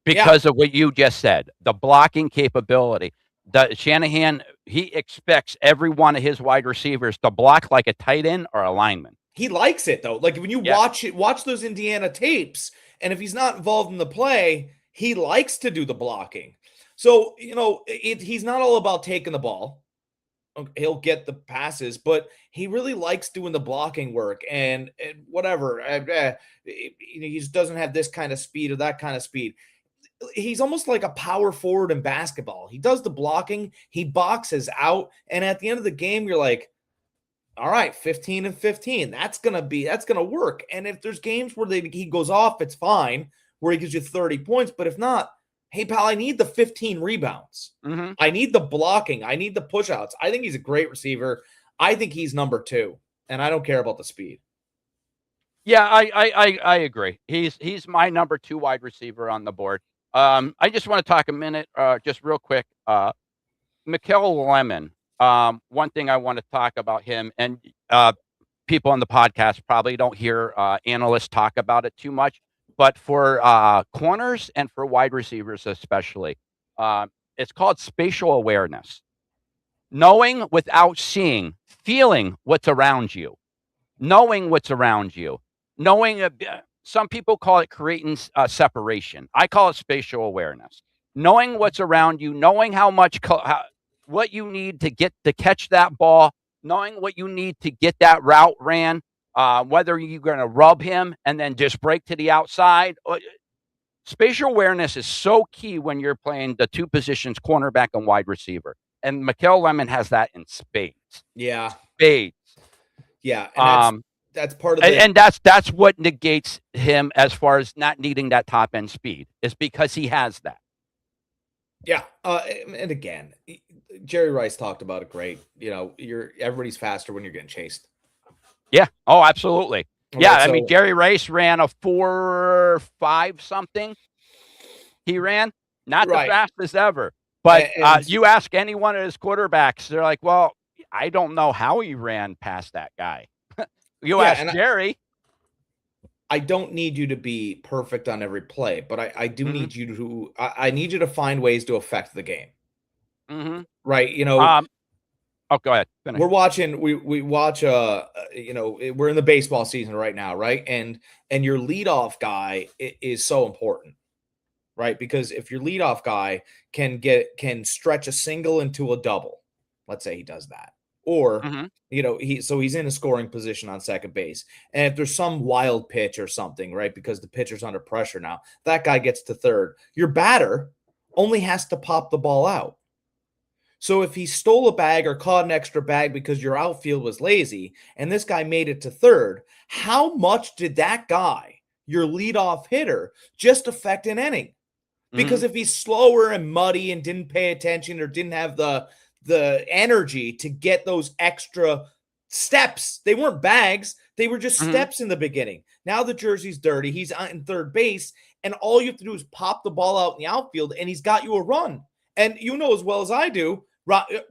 Speaker 1: Yeah,
Speaker 2: because of what you just said, the blocking capability. The Shanahan, he expects every one of his wide receivers to block like a tight end or a lineman.
Speaker 1: he likes it though. Like when you
Speaker 2: Yeah.
Speaker 1: watch those Indiana tapes, and if he's not involved in the play, he likes to do the blocking. So he's not all about taking the ball. He'll get the passes, but he really likes doing the blocking work and whatever. He just doesn't have this kind of speed or that kind of speed. He's almost like a power forward in basketball. He does the blocking, he boxes out, and at the end of the game, you're like, all right, 15 and 15. That's gonna work. And if there's games where he goes off, it's fine, where he gives you 30 points. But if not, hey pal, I need the 15 rebounds.
Speaker 2: Mhm.
Speaker 1: I need the blocking. I need the pushouts. I think he's a great receiver. I think he's number two, and I don't care about the speed.
Speaker 2: Yeah, I agree. He's my number 2 wide receiver on the board. I just wanna talk a minute, just real quick, Mikael Lemon, one thing I wanna talk about him, and, people on the podcast probably don't hear, analysts talk about it too much, but for, corners and for wide receivers especially, it's called spatial awareness. Knowing without seeing, feeling what's around you. Knowing what's around you, knowing some people call it creating separation. I call it spatial awareness. Knowing what's around you, knowing what you need to get to catch that ball, knowing what you need to get that route ran, whether you're going to rub him and then just break to the outside. Spatial awareness is so key when you're playing the two positions, cornerback and wide receiver. And Mikael Lemon has that in spades.
Speaker 1: Yeah.
Speaker 2: Spades.
Speaker 1: Yeah. And That's part of the.
Speaker 2: And that's what negates him as far as not needing that top end speed, is because he has that.
Speaker 1: Yeah, and again, Jerry Rice talked about it great. Everybody's faster when you're getting chased.
Speaker 2: Yeah. Oh, absolutely.
Speaker 1: All
Speaker 2: Yeah.
Speaker 1: right,
Speaker 2: I mean,
Speaker 1: so
Speaker 2: Jerry Rice ran a 4.5 something. He ran not the
Speaker 1: right,
Speaker 2: fastest ever, but
Speaker 1: and
Speaker 2: you ask any one of his quarterbacks, they're like, "Well, I don't know how he ran past that guy." You
Speaker 1: yeah,
Speaker 2: ask
Speaker 1: and
Speaker 2: Jerry.
Speaker 1: I don't need you to be perfect on every play, but I do
Speaker 2: Mm-hmm,
Speaker 1: need you to. I need you to find ways to affect the game.
Speaker 2: mm-hmm.
Speaker 1: Right,
Speaker 2: Oh, go ahead. Finish.
Speaker 1: we're watching. We watch. We're in the baseball season right now, right? And your leadoff guy is so important, right? Because if your leadoff guy can stretch a single into a double, let's say he does that, or
Speaker 2: Mm-hmm,
Speaker 1: he's in a scoring position on second base, and if there's some wild pitch or something, right? Because the pitcher's under pressure now, that guy gets to third. Your batter only has to pop the ball out. So if he stole a bag or caught an extra bag because your outfield was lazy and this guy made it to third, how much did that guy, your leadoff hitter, just affect an inning?
Speaker 2: mm-hmm,
Speaker 1: Because if he's slower and muddy and didn't pay attention or didn't have the energy to get those extra steps, they weren't bags, they were just
Speaker 2: mm-hmm,
Speaker 1: steps in the beginning. Now the jersey's dirty, he's out in third base, and all you have to do is pop the ball out in the outfield, and he's got you a run. And you know as well as I do,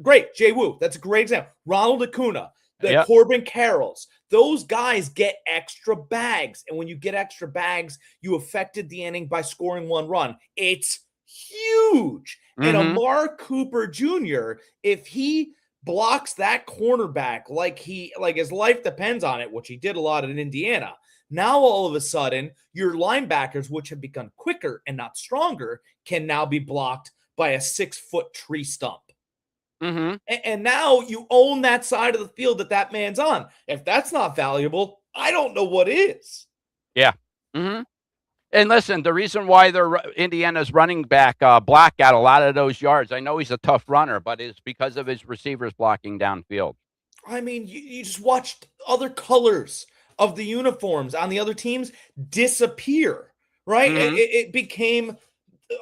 Speaker 1: great, Jay Wu, that's a great example. Ronald Acuna, the
Speaker 2: yeah,
Speaker 1: Corbin Carrolls, those guys get extra bags. And when you get extra bags, you affected the inning by scoring one run. It's huge. And
Speaker 2: mm-hmm,
Speaker 1: Amari Cooper Jr., if he blocks that cornerback like his life depends on it, which he did a lot in Indiana, now all of a sudden your linebackers, which have become quicker and not stronger, can now be blocked by a 6-foot tree stump.
Speaker 2: mm-hmm.
Speaker 1: And now you own that side of the field that man's on. If that's not valuable, I don't know what is.
Speaker 2: Yeah. Mm-hmm. And listen, the reason why Indiana's running back Black got a lot of those yards, I know he's a tough runner, but it's because of his receivers blocking downfield.
Speaker 1: I mean, you just watched other colors of the uniforms on the other teams disappear, right?
Speaker 2: Mm-hmm,
Speaker 1: It became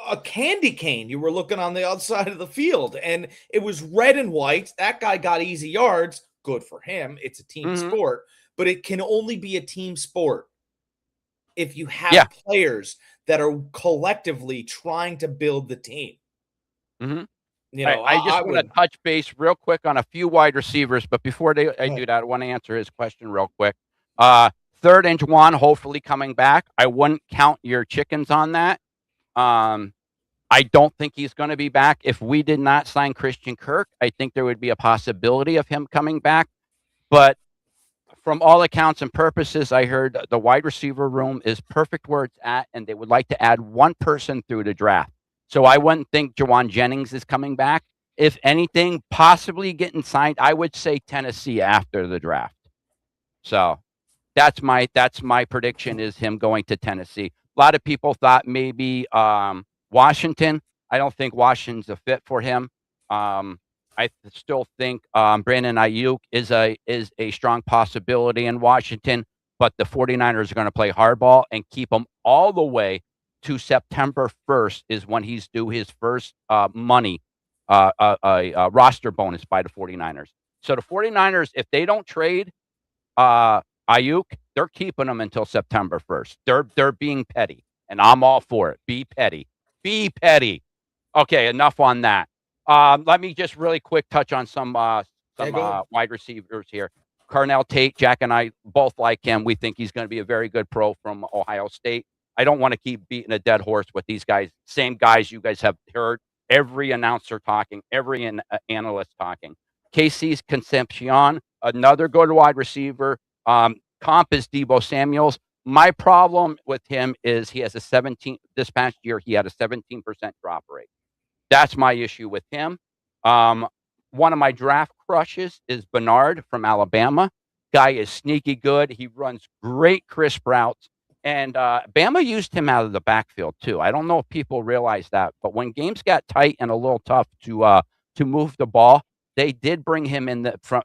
Speaker 1: a candy cane. You were looking on the outside of the field, and it was red and white. That guy got easy yards. Good for him. It's a team
Speaker 2: mm-hmm.
Speaker 1: sport, but it can only be a team sport if you
Speaker 2: Yeah.
Speaker 1: have players that are collectively trying to build the team.
Speaker 2: Mm-hmm. I
Speaker 1: I
Speaker 2: just want to
Speaker 1: would.
Speaker 2: touch base real quick on a few wide receivers, but before I
Speaker 1: Oh,
Speaker 2: do that, I want to answer his question real quick. Uh, Third and Juan, hopefully coming back. I wouldn't count your chickens on that. Um, I don't think he's going to be back. If we did not sign Christian Kirk, I think there would be a possibility of him coming back. But from all accounts and purposes, I heard the wide receiver room is perfect where it's at, and they would like to add one person through the draft. So I wouldn't think Jawan Jennings is coming back. If anything, possibly getting signed, I would say Tennessee after the draft. So that's my prediction is him going to Tennessee. A lot of people thought maybe Washington. I don't think Washington's a fit for him. I still think Brandon Ayuk is a strong possibility in Washington, but the 49ers are going to play hardball and keep him all the way to September 1st is when he's due his first money roster bonus by the 49ers. So the 49ers, if they don't trade Ayuk, they're keeping him until September 1st. They're being petty, and I'm all for it. Be petty. Be petty. Okay, enough on that. Let me just really quick touch on some
Speaker 1: yeah, go ahead.
Speaker 2: wide receivers here. Carnell Tate, Jack and I both like him. We think he's going to be a very good pro from Ohio State. I don't want to keep beating a dead horse with these guys. Same guys you guys have heard. Every announcer talking, every analyst talking. Casey's Concepcion, another good wide receiver. Comp is Debo Samuels. My problem with him is he has this past year, he had a 17% drop rate. That's my issue with him. One of my draft crushes is Bernard from Alabama. Guy is sneaky good. He runs great crisp routes. And Bama used him out of the backfield too. I don't know if people realize that, but when games got tight and a little tough to move the ball, they did bring him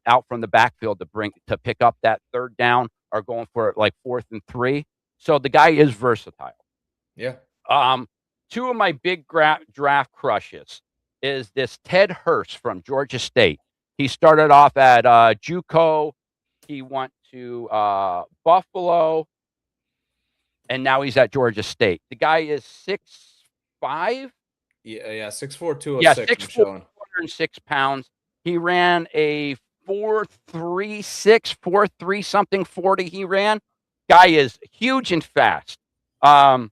Speaker 2: out from the backfield to pick up that third down are going for like 4th and 3. So the guy is versatile.
Speaker 1: Yeah.
Speaker 2: Two of my big draft crushes is this Ted Hurst from Georgia State. He started off at JUCO. He went to Buffalo, and now he's at Georgia State. The guy is 6'5".
Speaker 1: Yeah, 6'4",
Speaker 2: Yeah,
Speaker 1: 206. I'm
Speaker 2: 6'4",
Speaker 1: showing.
Speaker 2: 206 pounds. He ran a 4.36, 4.3 something 40. He ran. Guy is huge and fast. I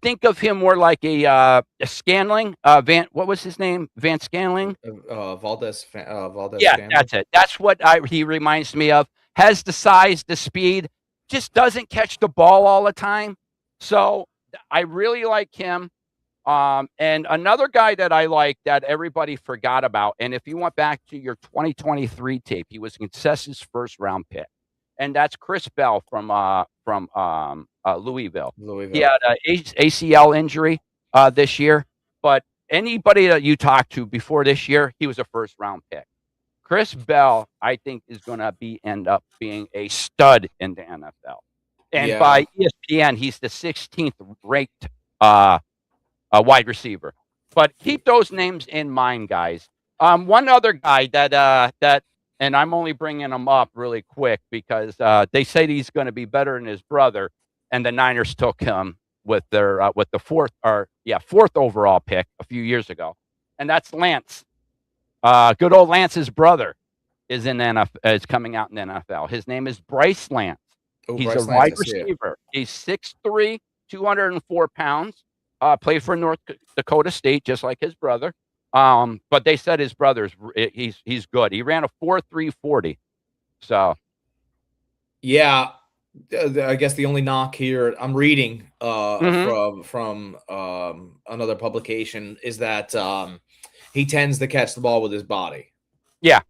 Speaker 2: think of him more like a Scanling. What was his name? Van Scanling.
Speaker 1: Valdez
Speaker 2: Yeah,
Speaker 1: Scantling.
Speaker 2: that's it. That's what he reminds me of. Has the size, the speed, just doesn't catch the ball all the time. So I really like him. And another guy that I like that everybody forgot about, and if you went back to your 2023 tape, he was Concess's first round pick, and that's Chris Bell from Louisville. He had an ACL injury this year, but anybody that you talked to before this year, he was a first round pick. Chris Bell, I think, is going to end up being a stud in the NFL. And by ESPN, he's the 16th ranked wide receiver. But keep those names in mind, guys. One other guy that, and I'm only bringing him up really quick because they say he's going to be better than his brother, and the Niners took him with their with the fourth overall pick a few years ago, and that's Lance. Good old Lance's brother is is coming out in the NFL. His name is Bryce Lance. He's a wide receiver. He's 6'3", 204 pounds. Played for North Dakota State, just like his brother. But they said his brother's he's good. He ran a 4.3 40. So,
Speaker 1: yeah, I guess the only knock here I'm reading
Speaker 2: Mhm.
Speaker 1: from another publication is that he tends to catch the ball with his body.
Speaker 2: Yeah.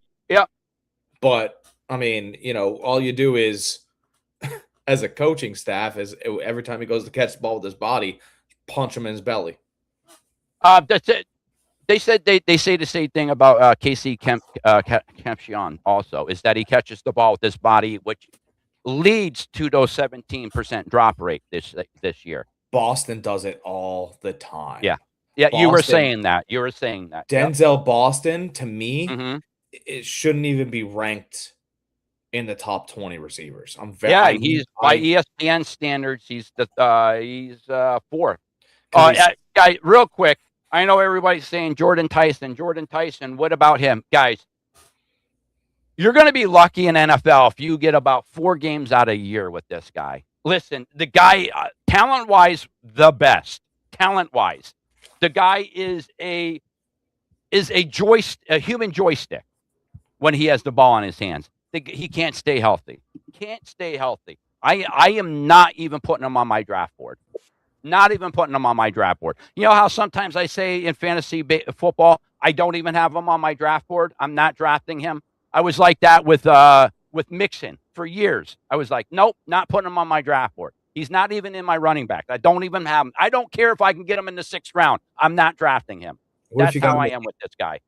Speaker 1: But I mean, all you do is, as a coaching staff, is every time he goes to catch the ball with his body, punch him in his belly.
Speaker 2: That's it. They said they say the same thing about Casey Kempchion also, is that he catches the ball with his body, which leads to those 17% drop rate this year.
Speaker 1: Boston does it all the time.
Speaker 2: Yeah. You were saying that.
Speaker 1: Denzel Boston, to me,
Speaker 2: Mhm.
Speaker 1: it shouldn't even be ranked in the top 20 receivers.
Speaker 2: He's by ESPN standards, he's fourth. Guy, real quick, I know everybody's saying Jordan Tyson. What about him, guys? You're going to be lucky in NFL if you get about 4 games out of a year with this guy. Listen, the guy, talent-wise, the best. Talent-wise, the guy is a human joystick when he has the ball in his hands. He can't stay healthy. I am not even putting him on my draft board. Not even putting him on my draft board. You know how sometimes I say in fantasy football, I don't even have him on my draft board. I'm not drafting him. I was like that with Mixon for years. I was like, nope, not putting him on my draft board. He's not even in my running back. I don't even have him. I don't care if I can get him in the 6th round. I'm not drafting him. That's how I am with this guy.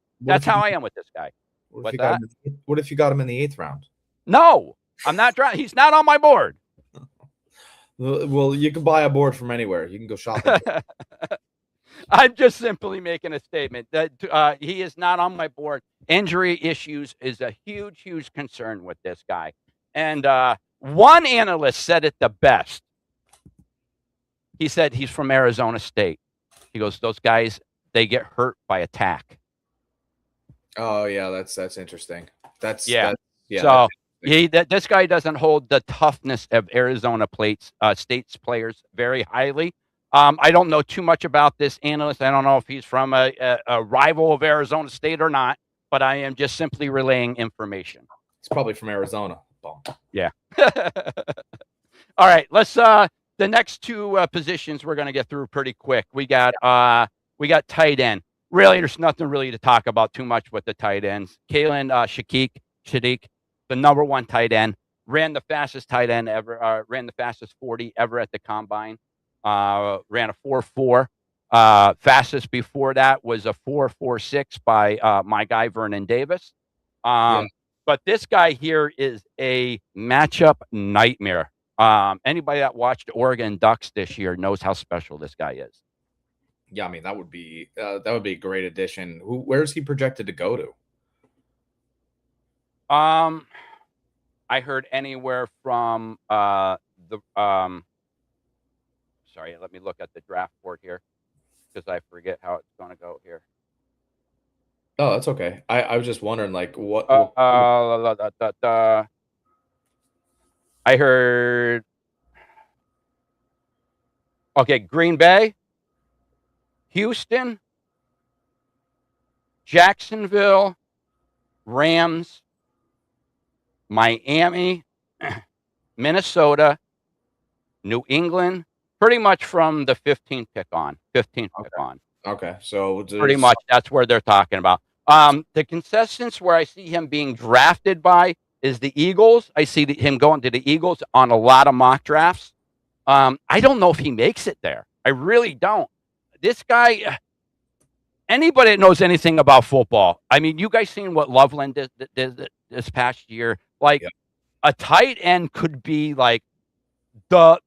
Speaker 2: What's that?
Speaker 1: What if you got him in the 8th round?
Speaker 2: No, I'm not drafting. He's not on my board.
Speaker 1: Well, you can buy a board from anywhere. You can go shopping.
Speaker 2: I'm just simply making a statement that he is not on my board. Injury issues is a huge, huge concern with this guy. And one analyst said it the best. He said he's from Arizona State. He goes, those guys, they get hurt by attack.
Speaker 1: Oh, yeah, that's interesting. This
Speaker 2: guy doesn't hold the toughness of Arizona State's players very highly. I don't know too much about this analyst. I don't know if he's from a rival of Arizona State or not, but I am just simply relaying information.
Speaker 1: He's probably from Arizona.
Speaker 2: Yeah. All right, let's the next 2 positions we're going to get through pretty quick. We got tight end. Really, there's nothing really to talk about too much with the tight ends. Kalen Shadik, the number 1 tight end, ran the fastest tight end ever, ran the fastest 40 ever at the combine, ran a 4.4. Fastest before that was a 4.46 by my guy Vernon Davis. But But this guy here is a matchup nightmare. Anybody that watched Oregon Ducks this year knows how special this guy is.
Speaker 1: Yeah, I mean that would be a great addition. Where's he projected to go to?
Speaker 2: I heard anywhere from the sorry, let me look at the draft board here because I forget how it's going to go here.
Speaker 1: Oh, that's okay. I was just wondering, like,
Speaker 2: I heard. Okay, Green Bay, Houston, Jacksonville, Rams, Miami, Minnesota, New England, pretty much from the 15th pick on. 15th pick on.
Speaker 1: Okay, so
Speaker 2: Pretty much that's where they're talking about. The contestants where I see him being drafted by is the Eagles. I see him going to the Eagles on a lot of mock drafts. I don't know if he makes it there. I really don't. This guy, anybody that knows anything about football, I mean, you guys seen what Loveland did this past year? Like, a tight end could be like the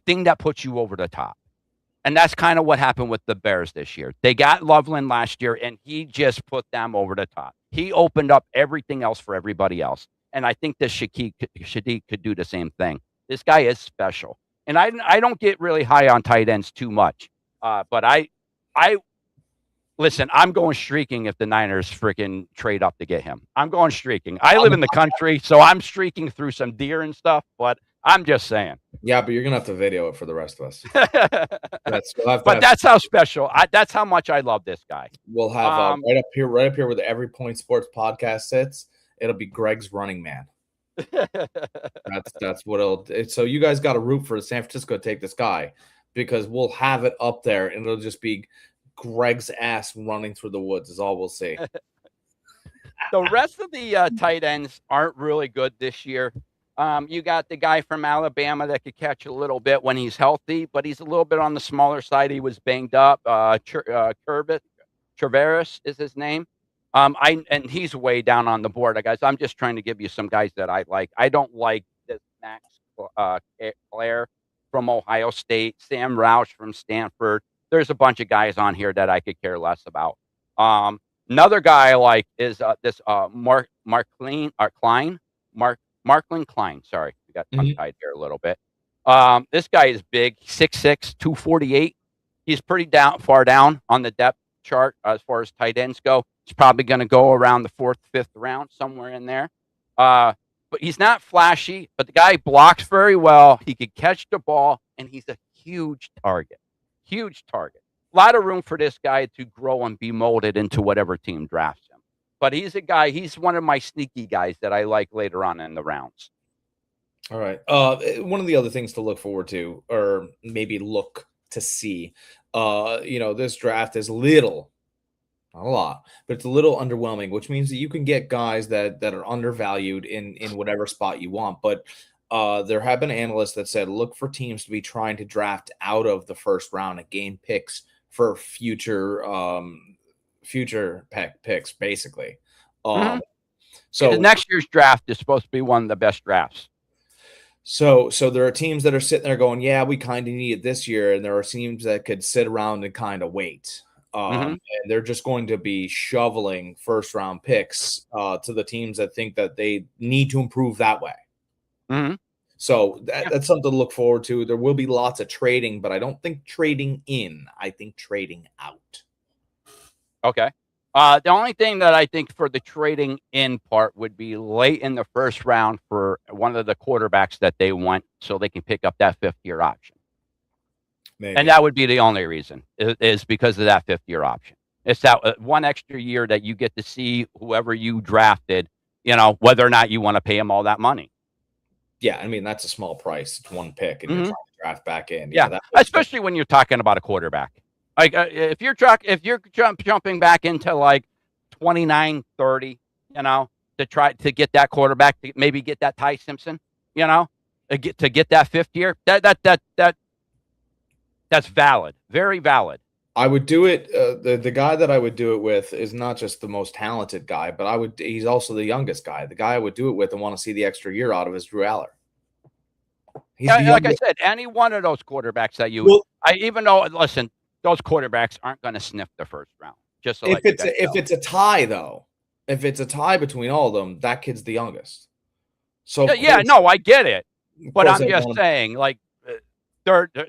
Speaker 2: thing that puts you over the top. And that's kind of what happened with the Bears this year. They got Loveland last year, and he just put them over the top. He opened up everything else for everybody else. And I think that Shadik could do the same thing. This guy is special. And I don't get really high on tight ends too much. But I listen, I'm going streaking if the Niners freaking trade up to get him. I'm going streaking. I live in the country, so I'm streaking through some deer and stuff, but I'm just saying.
Speaker 1: Yeah, but you're gonna have to video it for the rest of us.
Speaker 2: But that's how special. That's how much I love this guy.
Speaker 1: We'll have right up here where the Every Point Sports podcast sits. It'll be Greg's running man. that's what it'll. So you guys got to root for San Francisco to take this guy because we'll have it up there and it'll just be Greg's ass running through the woods. Is all we'll see.
Speaker 2: The rest of the tight ends aren't really good this year. You got the guy from Alabama that could catch a little bit when he's healthy, but he's a little bit on the smaller side. He was banged up. Traveris is his name. And he's way down on the board, guys. I'm just trying to give you some guys that I like. I don't like this Max Clare from Ohio State, Sam Roush from Stanford. There's a bunch of guys on here that I could care less about. Another guy I like is this Marklin Klein. Sorry, we got tongue-tied here a little bit. This guy is big, 6'6", 248. He's pretty far down on the depth chart as far as tight ends go. He's probably going to go around the 4th, 5th round, somewhere in there. But he's not flashy, but the guy blocks very well. He could catch the ball, and he's a huge target. Huge target. A lot of room for this guy to grow and be molded into whatever team drafts him. But he's a guy, he's one of my sneaky guys that I like later on in the rounds.
Speaker 1: All right. One of the other things to look forward to, or maybe look to see, this draft is little, not a lot, but it's a little underwhelming, which means that you can get guys that are undervalued in whatever spot you want. But there have been analysts that said look for teams to be trying to draft out of the first round and gain picks for future picks, basically. So
Speaker 2: next year's draft is supposed to be one of the best drafts.
Speaker 1: So there are teams that are sitting there going, yeah, we kind of need it this year. And there are teams that could sit around and kind of wait. And they're just going to be shoveling first round picks to the teams that think that they need to improve that way. So that's something to look forward to. There will be lots of trading, but I don't think trading in. I think trading out.
Speaker 2: Okay. The only thing that I think for the trading in part would be late in the first round for one of the quarterbacks that they want so they can pick up that 5th-year option. Maybe. And that would be the only reason is because of that 5th-year option. It's that one extra year that you get to see whoever you drafted, whether or not you want to pay them all that money.
Speaker 1: Yeah, I mean, that's a small price. It's one pick, and you're trying to draft back in.
Speaker 2: Yeah, especially when you're talking about a quarterback. Like if you're jumping back into like 29, 30, to try to get that quarterback, to maybe get that Ty Simpson, to get that 5th year, that's valid, very valid.
Speaker 1: I would do it. The guy that I would do it with is not just the most talented guy, but he's also the youngest guy. The guy I would do it with and want to see the extra year out of is Drew Aller. He's the
Speaker 2: Like I
Speaker 1: youngest.
Speaker 2: said, any one of those quarterbacks that
Speaker 1: Well,
Speaker 2: even though, listen, those quarterbacks aren't going to sniff the first round. Just to
Speaker 1: if
Speaker 2: let you guys know.
Speaker 1: it's a tie though, if it's a tie between all of them, that kid's the youngest. So
Speaker 2: Yeah, no, I get it,
Speaker 1: of
Speaker 2: but
Speaker 1: course,
Speaker 2: I'm just saying, like,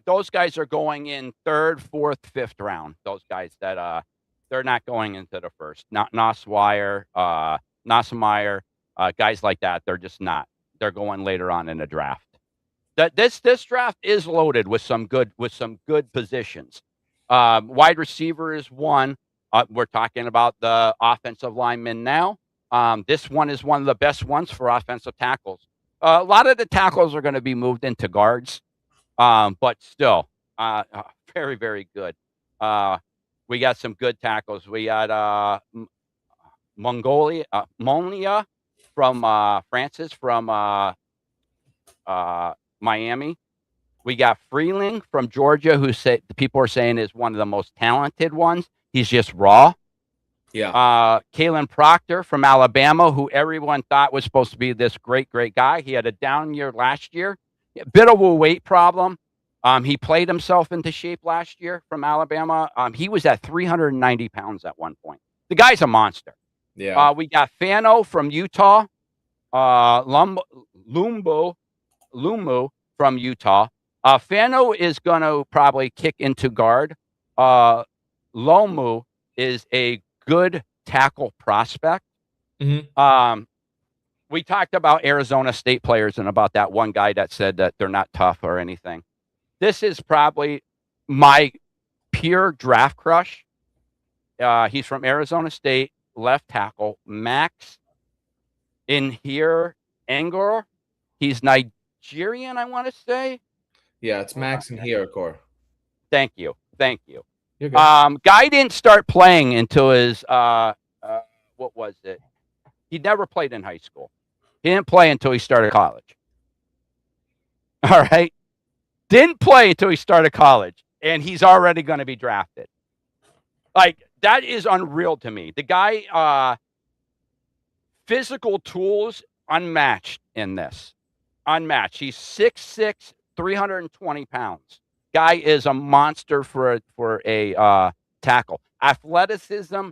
Speaker 2: those guys are going in third, fourth, fifth round. Those guys that they're not going into the first. Not Nosweier, Nosmeyer, guys like that. They're just not. They're going later on in the draft. This draft is loaded with some good positions. Wide receiver is one. We're talking about the offensive linemen now. This one is one of the best ones for offensive tackles. A lot of the tackles are going to be moved into guards, but still, very, very good. We got some good tackles. We got Mongolia from Francis from Miami. We got Freeling from Georgia, who people are saying is one of the most talented ones. He's just raw.
Speaker 1: Yeah.
Speaker 2: Kalen Proctor from Alabama, who everyone thought was supposed to be this great, great guy. He had a down year last year, a bit of a weight problem. He played himself into shape last year from Alabama. He was at 390 pounds at one point. The guy's a monster.
Speaker 1: Yeah.
Speaker 2: We got Fano from Utah, Lumu from Utah. Fano is going to probably kick into guard. Lomu is a good tackle prospect.
Speaker 1: Mm-hmm.
Speaker 2: We talked about Arizona State players and about that one guy that said that they're not tough or anything. This is probably my pure draft crush. He's from Arizona State, left tackle, Max in here, Angor. He's Nigerian, I want to say.
Speaker 1: Yeah, it's Max and Hieracor.
Speaker 2: Thank you.
Speaker 1: You're good.
Speaker 2: Guy didn't start playing until his what was it? He never played in high school. He didn't play until he started college. All right. Didn't play until he started college, and he's already going to be drafted. Like, that is unreal to me. The guy, physical tools unmatched in this. Unmatched. He's 6'6", 320 pounds. Guy is a monster for a tackle. Athleticism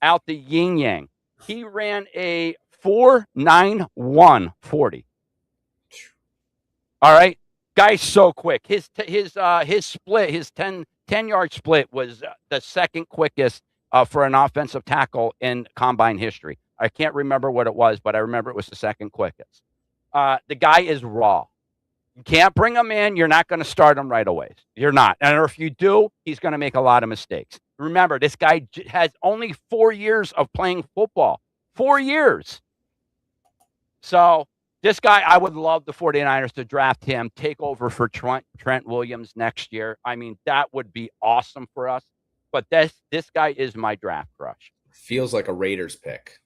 Speaker 2: out the yin yang. He ran a 4.91 40. All right, guy's so quick. His split, his 10-yard split was the second quickest for an offensive tackle in combine history. I can't remember what it was, but I remember it was the second quickest. The guy is raw. You can't bring him in. You're not going to start him right away. You're not. And if you do, he's going to make a lot of mistakes. Remember, this guy has only 4 years of playing football. 4 years. So this guy, I would love the 49ers to draft him, take over for Trent Williams next year. I mean, that would be awesome for us. But this guy is my draft crush.
Speaker 1: Feels like a Raiders pick.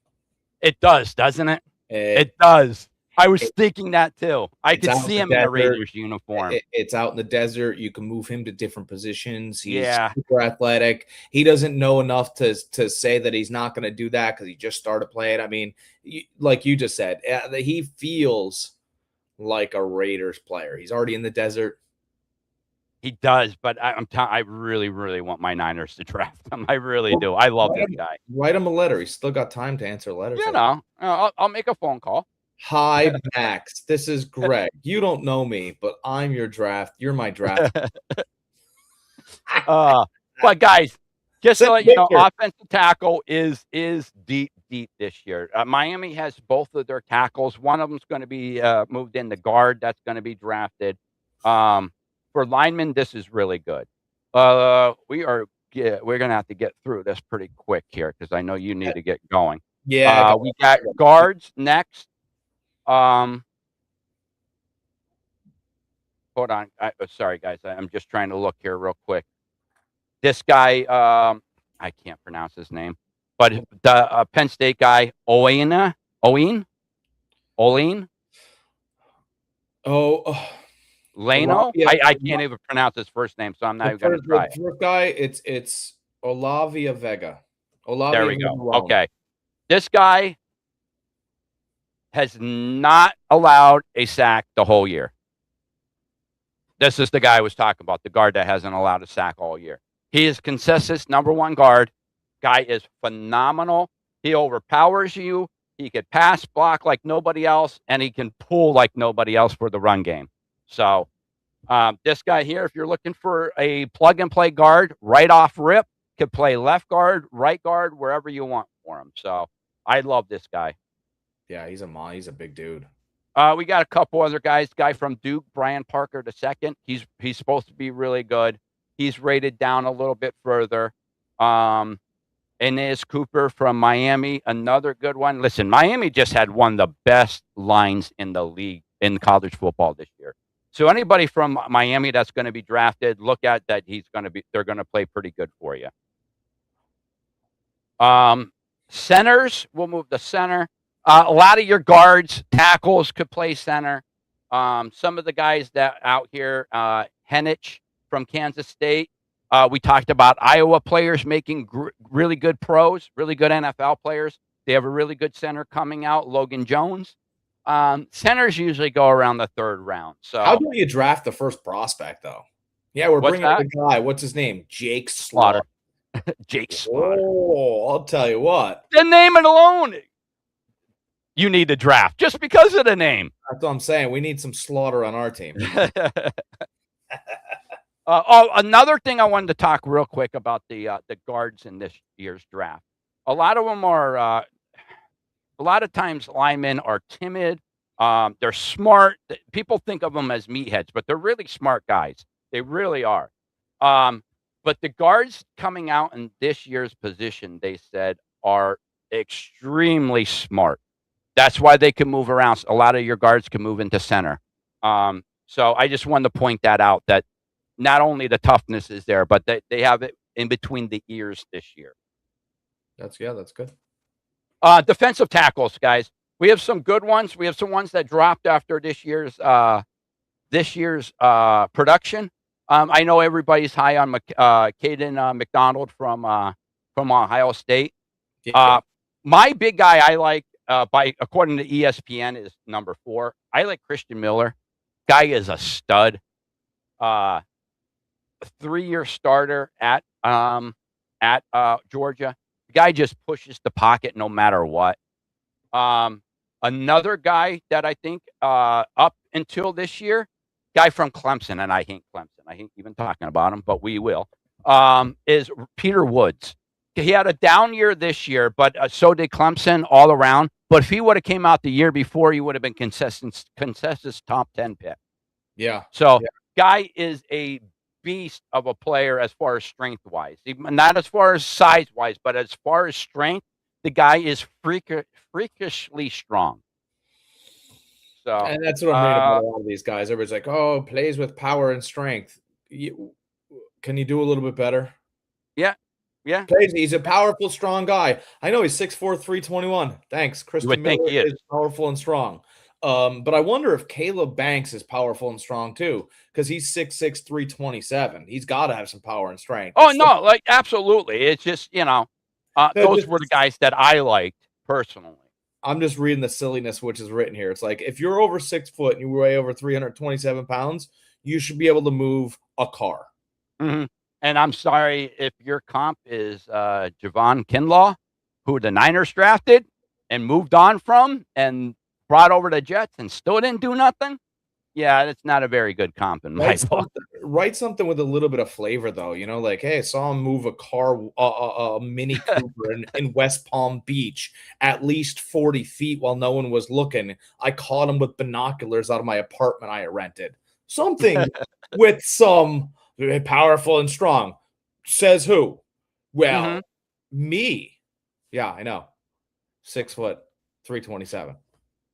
Speaker 2: It does, doesn't it? It does. I was thinking that too. I could see him in a Raiders uniform.
Speaker 1: It's out in the desert. You can move him to different positions. He's super athletic. He doesn't know enough to say that he's not going to do that because he just started playing. I mean, like you just said, he feels like a Raiders player. He's already in the desert.
Speaker 2: He does, but I really, really want my Niners to draft him. I really do. I love this guy.
Speaker 1: Write him a letter. He's still got time to answer letters.
Speaker 2: You know, I'll make a phone call.
Speaker 1: Hi, Max. This is Greg. You don't know me, but I'm your draft. You're my draft.
Speaker 2: But guys, just to let you know, offensive tackle is deep this year. Miami has both of their tackles. One of them's going to be moved into guard. That's going to be drafted. For linemen, this is really good. We're going to have to get through this pretty quick here because I know you need to get going.
Speaker 1: Yeah.
Speaker 2: We got guards next. Hold on. Sorry, guys. I'm just trying to look here real quick. This guy, I can't pronounce his name, but the Penn State guy, Oline.
Speaker 1: Oh,
Speaker 2: Leno. I can't even pronounce his first name, so I'm not even going to try.
Speaker 1: The first guy, it's Olavia Vega.
Speaker 2: There we go. Okay. This guy has not allowed a sack the whole year. This is the guy I was talking about, the guard that hasn't allowed a sack all year. He is consensus number one guard. Guy is phenomenal. He overpowers you. He could pass, block like nobody else, and he can pull like nobody else for the run game. So this guy here, if you're looking for a plug-and-play guard, right off rip, could play left guard, right guard, wherever you want for him. So I love this guy.
Speaker 1: Yeah, he's a big dude.
Speaker 2: We got a couple other guys. Guy from Duke, Brian Parker II. He's supposed to be really good. He's rated down a little bit further. Inez Cooper from Miami, another good one. Listen, Miami just had one of the best lines in the league in college football this year. So anybody from Miami that's going to be drafted, look at that. They're going to play pretty good for you. Centers, we'll move to center. A lot of your guards, tackles could play center. Some of the guys that out here, Henich from Kansas State. We talked about Iowa players making really good pros, really good NFL players. They have a really good center coming out, Logan Jones. Centers usually go around the third round. So
Speaker 1: how do you draft the first prospect, though? Yeah, we're bringing up the guy. What's his name? Jake Slaughter.
Speaker 2: Jake Slaughter.
Speaker 1: Oh, I'll tell you what.
Speaker 2: The name alone, you need to draft just because of the name.
Speaker 1: That's what I'm saying. We need some Slaughter on our team.
Speaker 2: Another thing I wanted to talk real quick about the guards in this year's draft. A lot of them are, a lot of times linemen are timid. They're smart. People think of them as meatheads, but they're really smart guys. They really are. But the guards coming out in this year's position, they said, are extremely smart. That's why they can move around. A lot of your guards can move into center. So I just wanted to point that out, that not only the toughness is there, but they have it in between the ears this year.
Speaker 1: That's good.
Speaker 2: Defensive tackles, guys. We have some good ones. We have some ones that dropped after this year's production. I know everybody's high on Caden McDonald from Ohio State.
Speaker 1: Yeah.
Speaker 2: My big guy I like, according to ESPN, is number 4. I like Christian Miller. Guy is a stud. 3-year starter at Georgia. The guy just pushes the pocket no matter what. Another guy that I think up until this year, guy from Clemson, and I hate Clemson. I hate even talking about him, but we will, is Peter Woods. He had a down year this year, but so did Clemson all around. But if he would have came out the year before, he would have been consensus top 10 pick.
Speaker 1: Yeah.
Speaker 2: So guy is a beast of a player as far as strength-wise. Not as far as size-wise, but as far as strength, the guy is freakishly strong. So,
Speaker 1: and that's what I'm reading about a lot of these guys. Everybody's like, oh, plays with power and strength. Can you do a little bit better?
Speaker 2: Yeah.
Speaker 1: He's a powerful, strong guy. I know he's 6'4", 321. Thanks. Christian Miller is powerful and strong. But I wonder if Caleb Banks is powerful and strong too, because he's 6'6", 327. He's got to have some power and strength.
Speaker 2: Oh, no, like absolutely. It's just, those were the guys that I liked personally.
Speaker 1: I'm just reading the silliness which is written here. It's like, if you're over 6 foot and you weigh over 327 pounds, you should be able to move a car.
Speaker 2: Mm-hmm. And I'm sorry if your comp is Javon Kinlaw, who the Niners drafted and moved on from and brought over the Jets and still didn't do nothing. Yeah, that's not a very good comp in my book.
Speaker 1: Write something with a little bit of flavor, though. Like, hey, I saw him move a car, a Mini Cooper in West Palm Beach at least 40 feet while no one was looking. I caught him with binoculars out of my apartment I rented. Something with some powerful and strong. Says who? Well, me. Yeah, I know. 6 foot, 327.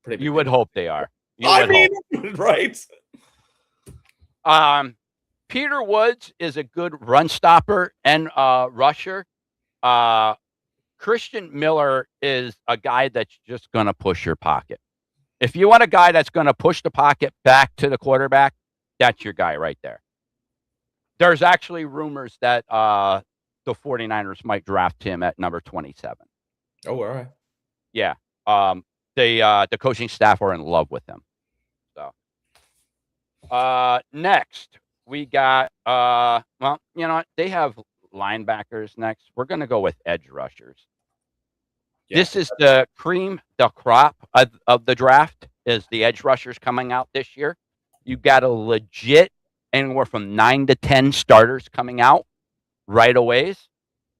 Speaker 1: Pretty.
Speaker 2: You would hope they are.
Speaker 1: Right.
Speaker 2: Peter Woods is a good run stopper and rusher. Christian Miller is a guy that's just going to push your pocket. If you want a guy that's going to push the pocket back to the quarterback, That's your guy right there. There's actually rumors that the 49ers might draft him at number 27.
Speaker 1: Oh, all right.
Speaker 2: Yeah. The coaching staff are in love with him. So next we got well, you know what? They have linebackers next. We're gonna go with edge rushers.
Speaker 1: Yeah.
Speaker 2: This is the cream, the crop of the draft is the edge rushers coming out this year. You got a legit anywhere from 9 to 10 starters coming out right away.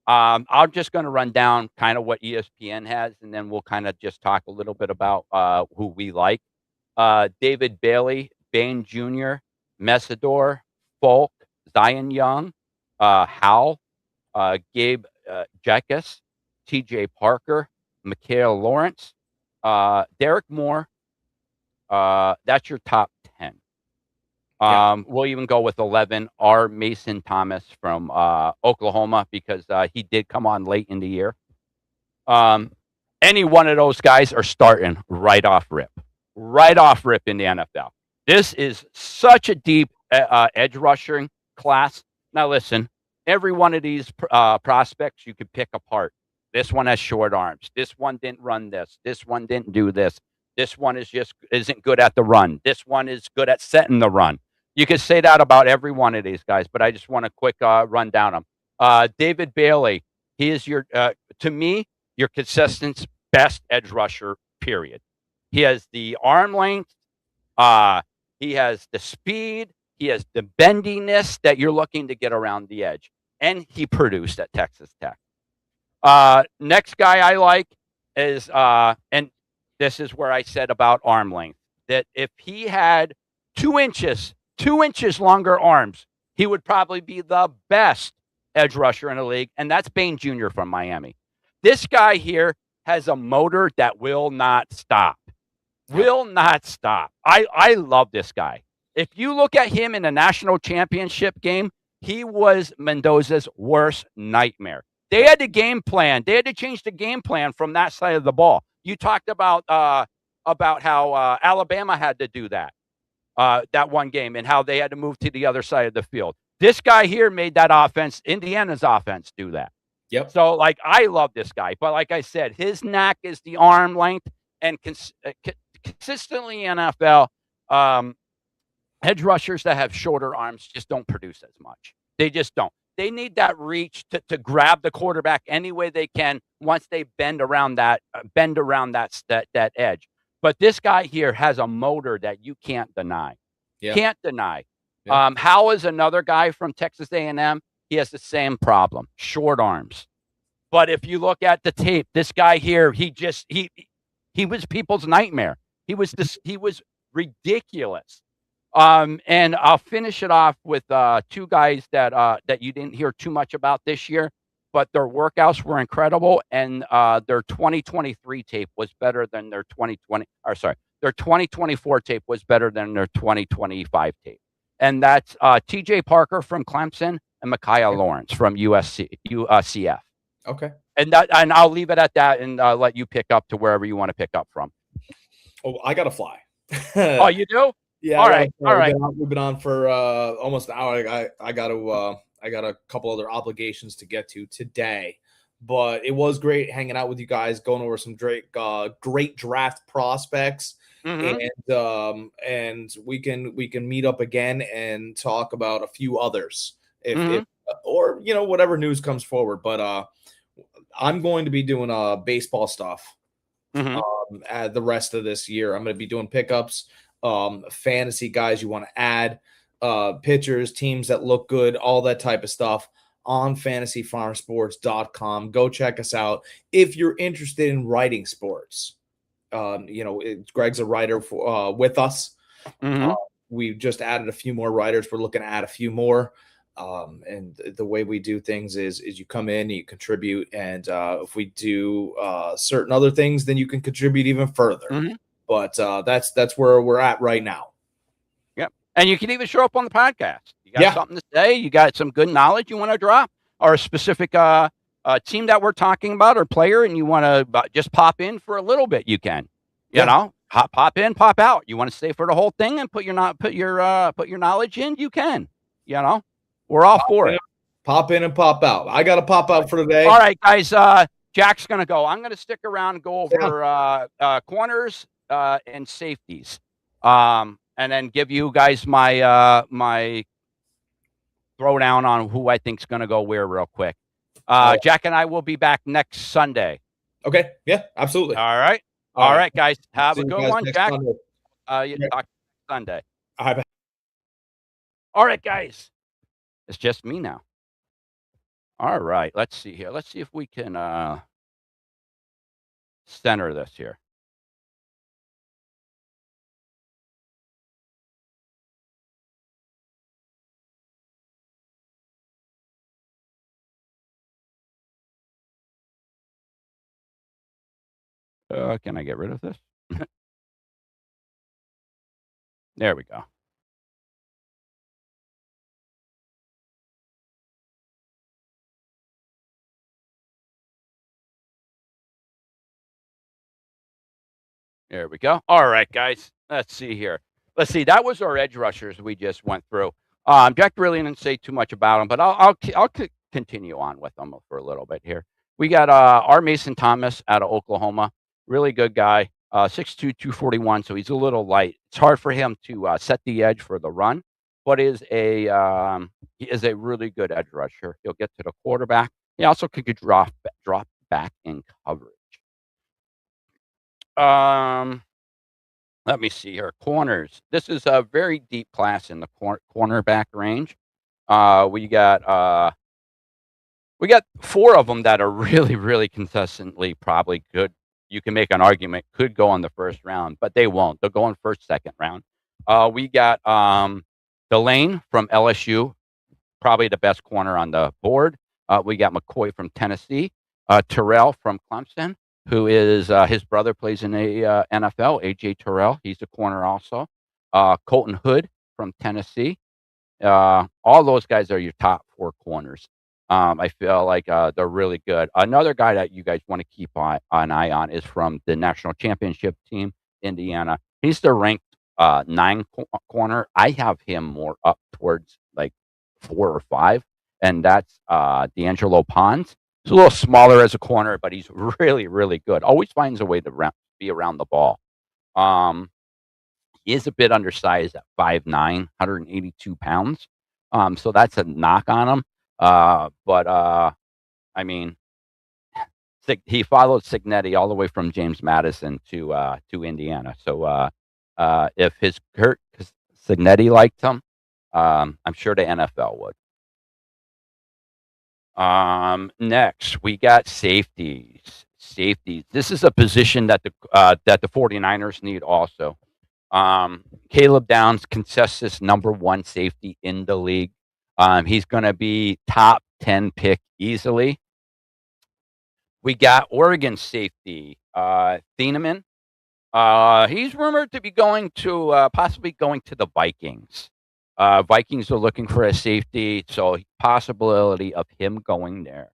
Speaker 2: I'm just going to run down kind of what ESPN has, and then we'll kind of just talk a little bit about who we like. David Bailey, Bain Jr., Messidor, Folk, Zion Young, Howell, Gabe Jackus, TJ Parker, Mikael Lawrence, Derek Moore. That's your top 10. We'll even go with 11, R. Mason Thomas from Oklahoma, because he did come on late in the year. Any one of those guys are starting right off rip in the NFL. This is such a deep edge rushing class. Now listen, every one of these prospects you could pick apart. This one has short arms. This one didn't run this. This one didn't do this. This one isn't good at the run. This one is good at setting the run. You could say that about every one of these guys, but I just want a quick run down them. David Bailey, he is to me, your consistent best edge rusher, period. He has the arm length. He has the speed. He has the bendiness that you're looking to get around the edge. And he produced at Texas Tech. Next guy I like is, and this is where I said about arm length, that if he had 2 inches longer arms, he would probably be the best edge rusher in the league. And that's Bain Jr. from Miami. This guy here has a motor that will not stop. Will not stop. I love this guy. If you look at him in a national championship game, he was Mendoza's worst nightmare. They had to game plan. They had to change the game plan from that side of the ball. You talked about how Alabama had to do that one game, and how they had to move to the other side of the field. This guy here made that offense, Indiana's offense, do that.
Speaker 1: Yep.
Speaker 2: So, like, I love this guy. But like I said, his knack is the arm length, and consistently in NFL, edge rushers that have shorter arms just don't produce as much. They just don't. They need that reach to grab the quarterback any way they can once they bend around that edge. But this guy here has a motor that you can't deny.
Speaker 1: Yeah.
Speaker 2: Can't deny. Yeah. Howell is another guy from Texas A&M. He has the same problem, short arms. But if you look at the tape, this guy here, he was people's nightmare. He was ridiculous. And I'll finish it off with 2 guys that you didn't hear too much about this year, but their workouts were incredible, and their 2023 tape was better than their 2024 tape was better than their 2025 tape. And that's TJ Parker from Clemson and Mikael Lawrence from UCF.
Speaker 1: Okay.
Speaker 2: And I'll leave it at that, and let you pick up to wherever you want to pick up from.
Speaker 1: Oh, I gotta fly.
Speaker 2: Oh, you do?
Speaker 1: Yeah.
Speaker 2: All right.
Speaker 1: We've been on for almost an hour. I got a couple other obligations to get to today, but it was great hanging out with you guys, going over some great draft prospects,
Speaker 2: Mm-hmm.
Speaker 1: and we can meet up again and talk about a few others
Speaker 2: Mm-hmm.
Speaker 1: if or whatever news comes forward. But I'm going to be doing baseball stuff
Speaker 2: Mm-hmm.
Speaker 1: the rest of this year. I'm going to be doing pickups. Fantasy guys you want to add, pitchers, teams that look good, all that type of stuff on fantasyfarmsports.com. Go check us out if you're interested in writing sports. Greg's a writer with us.
Speaker 2: Mm-hmm.
Speaker 1: We've just added a few more writers. We're looking to add a few more. And the way we do things is you come in, you contribute, and if we do certain other things, then you can contribute even further.
Speaker 2: Mm-hmm.
Speaker 1: But that's where we're at right now.
Speaker 2: Yep. And you can even show up on the podcast. You got
Speaker 1: Yeah.
Speaker 2: something to say, you got some good knowledge you want to drop, or a specific team that we're talking about or player, and you want to just pop in for a little bit, you can. You know? pop in, pop out. You want to stay for the whole thing and put your knowledge in? You can. You know, we're all for it.
Speaker 1: Pop in and pop out. I got to pop out for today.
Speaker 2: All right, guys. Jack's gonna go. I'm gonna stick around and go over corners and safeties, and then give you guys my my throwdown on who I think's gonna go where real quick. Jack and I will be back next Sunday.
Speaker 1: Okay. Yeah, absolutely.
Speaker 2: All right. All right, guys. Have a good one, Jack.
Speaker 1: Sunday.
Speaker 2: You talk Sunday.
Speaker 1: All right.
Speaker 2: All right, guys. It's just me now. All right. Let's see here. Let's see if we can center this here. Can I get rid of this? There we go. There we go. All right, guys. Let's see here. Let's see. That was our edge rushers we just went through. Jack really didn't say too much about them, but I'll continue on with them for a little bit here. We got R. Mason Thomas out of Oklahoma. Really good guy. 6'2", 241, so he's a little light. It's hard for him to set the edge for the run, but he is a really good edge rusher. He'll get to the quarterback. He also could drop back in coverage. Let me see here. Corners. This is a very deep class in the cornerback range. We got 4 of them that are really, really consistently probably good. You can make an argument could go in the first round, but they won't. They'll go in first, second round. We got Delane from LSU, probably the best corner on the board. We got McCoy from Tennessee. Terrell from Clemson, who is his brother plays in the NFL. AJ Terrell, he's a corner also. Colton Hood from Tennessee. All those guys are your top 4 corners. I feel like they're really good. Another guy that you guys want to keep an eye on is from the national championship team, Indiana. He's the ranked 9 corner. I have him more up towards like 4 or 5, and that's D'Angelo Pons. He's a little smaller as a corner, but he's really, really good. Always finds a way to be around the ball. He is a bit undersized at 5'9", 182 pounds. So that's a knock on him. But I mean, he followed Cignetti all the way from James Madison to Indiana. So if Kurt Cignetti liked him, I'm sure the NFL would. Next, we got safeties. This is a position that the 49ers need also. Caleb Downs consensus #1 safety in the league. He's going to be top 10 pick easily. We got Oregon safety, Thieneman. He's rumored to be possibly going to the Vikings. Vikings are looking for a safety, so possibility of him going there.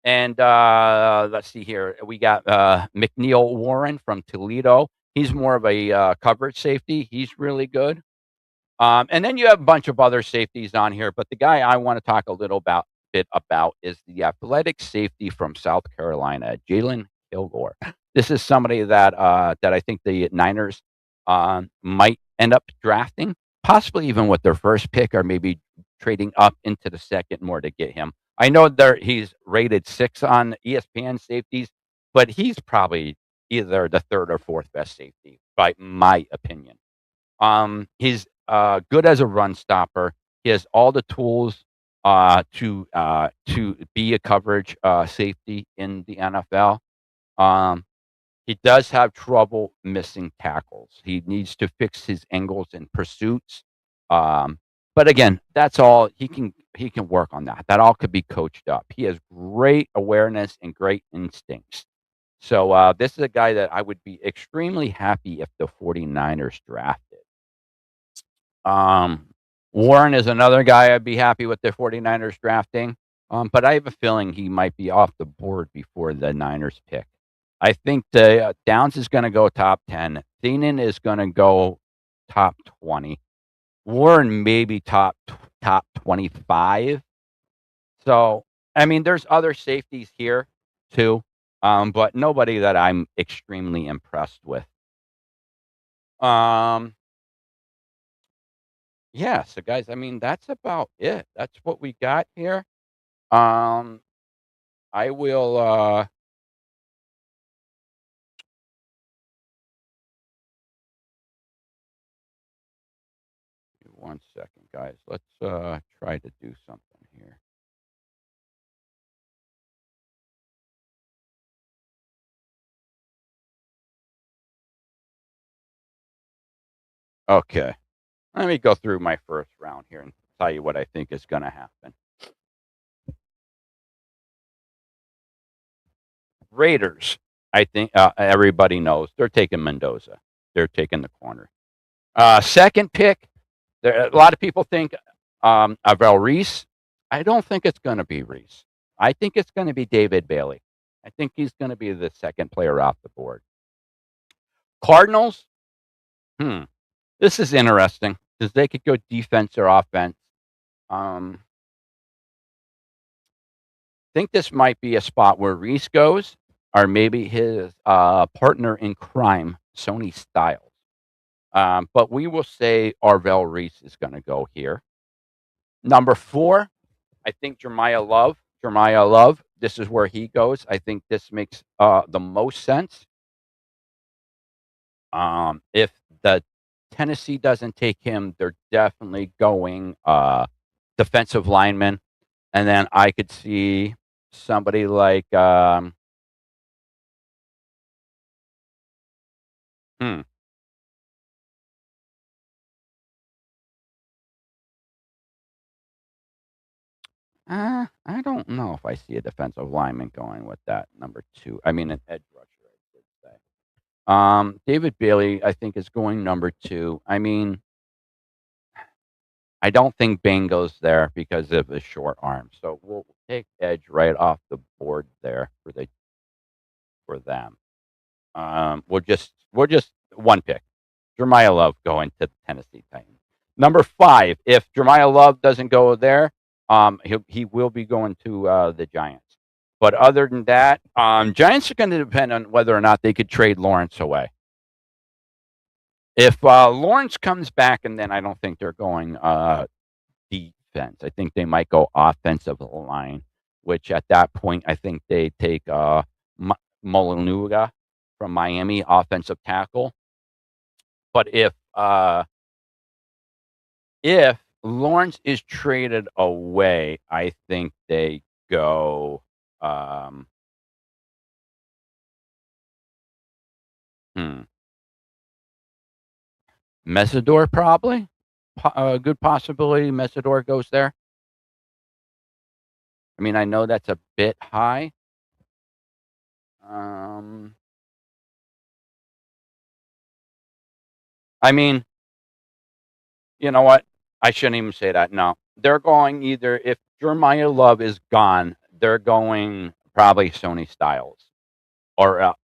Speaker 2: And let's see here. We got McNeil Warren from Toledo. He's more of a coverage safety. He's really good. And then you have a bunch of other safeties on here, but the guy I want to talk a little bit about is the athletic safety from South Carolina, Jalen Kilgore. This is somebody that I think the Niners might end up drafting, possibly even with their first pick, or maybe trading up into the second more to get him. I know he's rated 6 on ESPN safeties, but he's probably either the 3rd or 4th best safety, by my opinion. He's good as a run stopper. He has all the tools to be a coverage safety in the NFL. He does have trouble missing tackles. He needs to fix his angles and pursuits. But again, that's all he can work on that. That all could be coached up. He has great awareness and great instincts. So this is a guy that I would be extremely happy if the 49ers drafted. Warren is another guy I'd be happy with the 49ers drafting. But I have a feeling he might be off the board before the Niners pick. I think the Downs is going to go top 10. Thienen is going to go top 20. Warren maybe top 25. So, I mean, there's other safeties here too, but nobody that I'm extremely impressed with. Yeah, so guys, I mean, that's about it. That's what we got here. Um, I will 1 second, guys. Let's try to do something here. Okay. Let me go through my first round here and tell you what I think is going to happen. Raiders, I think everybody knows they're taking Mendoza. They're taking the corner. Second pick, a lot of people think Avel Reese. I don't think it's going to be Reese. I think it's going to be David Bailey. I think he's going to be the second player off the board. Cardinals, this is interesting because they could go defense or offense. Think this might be a spot where Reese goes, or maybe his partner in crime, Sony Styles. But we will say Arvell Reese is going to go here. Number 4, I think Jeremiah Love. This is where he goes. I think this makes the most sense. If the Tennessee doesn't take him, they're definitely going defensive lineman. And then I could see somebody like I don't know if I see a defensive lineman going with that number 2. I mean, an edge rusher, I should say. David Bailey, I think, is going number 2. I mean, I don't think Bain goes there because of his short arm. So we'll take edge right off the board there for them. We're just one pick. Jeremiah Love going to the Tennessee Titans. Number 5, if Jeremiah Love doesn't go there, he will be going to the Giants. But other than that, Giants are going to depend on whether or not they could trade Lawrence away. If Lawrence comes back, and then I don't think they're going defense. I think they might go offensive line, which at that point I think they take Molinuga from Miami, offensive tackle. But if Lawrence is traded away, I think they go Mesidor probably. A good possibility Mesidor goes there. I mean, I know that's a bit high. I mean, you know what? I shouldn't even say that. No, they're going either if Jeremiah Love is gone, they're going probably Sony Styles or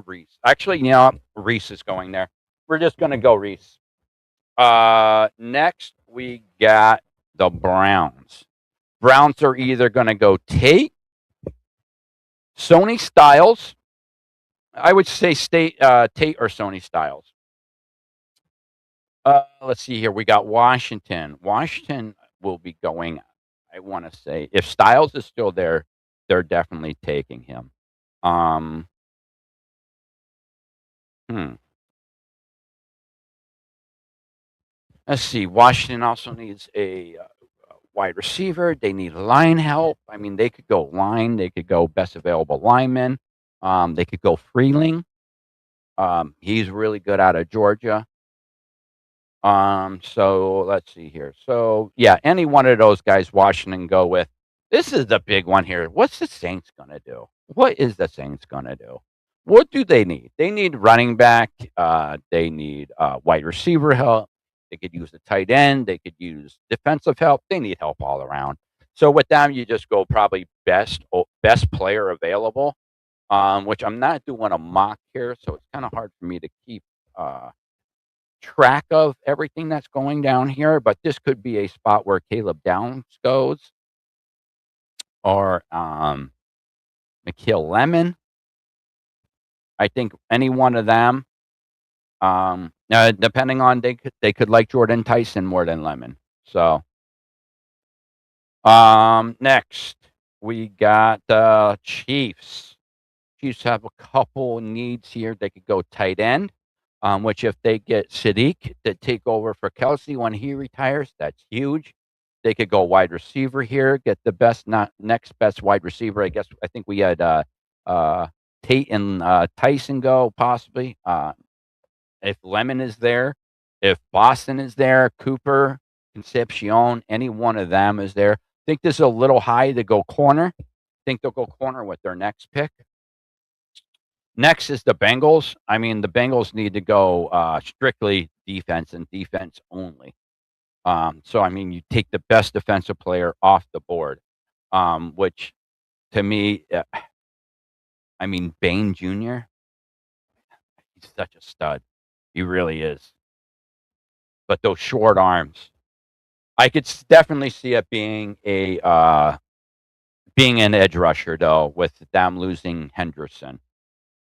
Speaker 2: Reese. Actually, you know, Reese is going there. We're just gonna go Reese. Next we got the Browns. Browns are either gonna go Tate, Sony Styles. I would say Tate or Sony Styles. Let's see here. We got Washington. Washington will be going. I want to say if Styles is still there, they're definitely taking him. Let's see. Washington also needs a wide receiver. They need line help. I mean, they could go line. They could go best available lineman. They could go Freeling. He's really good out of Georgia. So let's see here. So yeah, any one of those guys Washington go with. This is the big one here. What's the Saints gonna do? What is the Saints gonna do? What do they need? They need running back. They need wide receiver help. They could use the tight end. They could use defensive help. They need help all around. So with them, you just go probably best player available. which I'm not doing a mock here, so it's kind of hard for me to keep track of everything that's going down here. But this could be a spot where Caleb Downs goes, or Mikhail Lemon. I think any one of them. Depending on they could like Jordan Tyson more than Lemon. So next we got the Chiefs. Chiefs have a couple needs here. They could go tight end, which if they get Sadiq to take over for Kelsey when he retires, that's huge. They could go wide receiver here, get the best, not next best wide receiver. I think we had Tate and Tyson go possibly. If Lemon is there, if Boston is there, Cooper, Concepcion, any one of them is there. Think this is a little high to go corner. Think they'll go corner with their next pick. Next is the Bengals. I mean, the Bengals need to go strictly defense and defense only. So, I mean, you take the best defensive player off the board, which to me, I mean, Bain Jr., he's such a stud. He really is. But those short arms, I could definitely see it being being an edge rusher though, with them losing Henderson.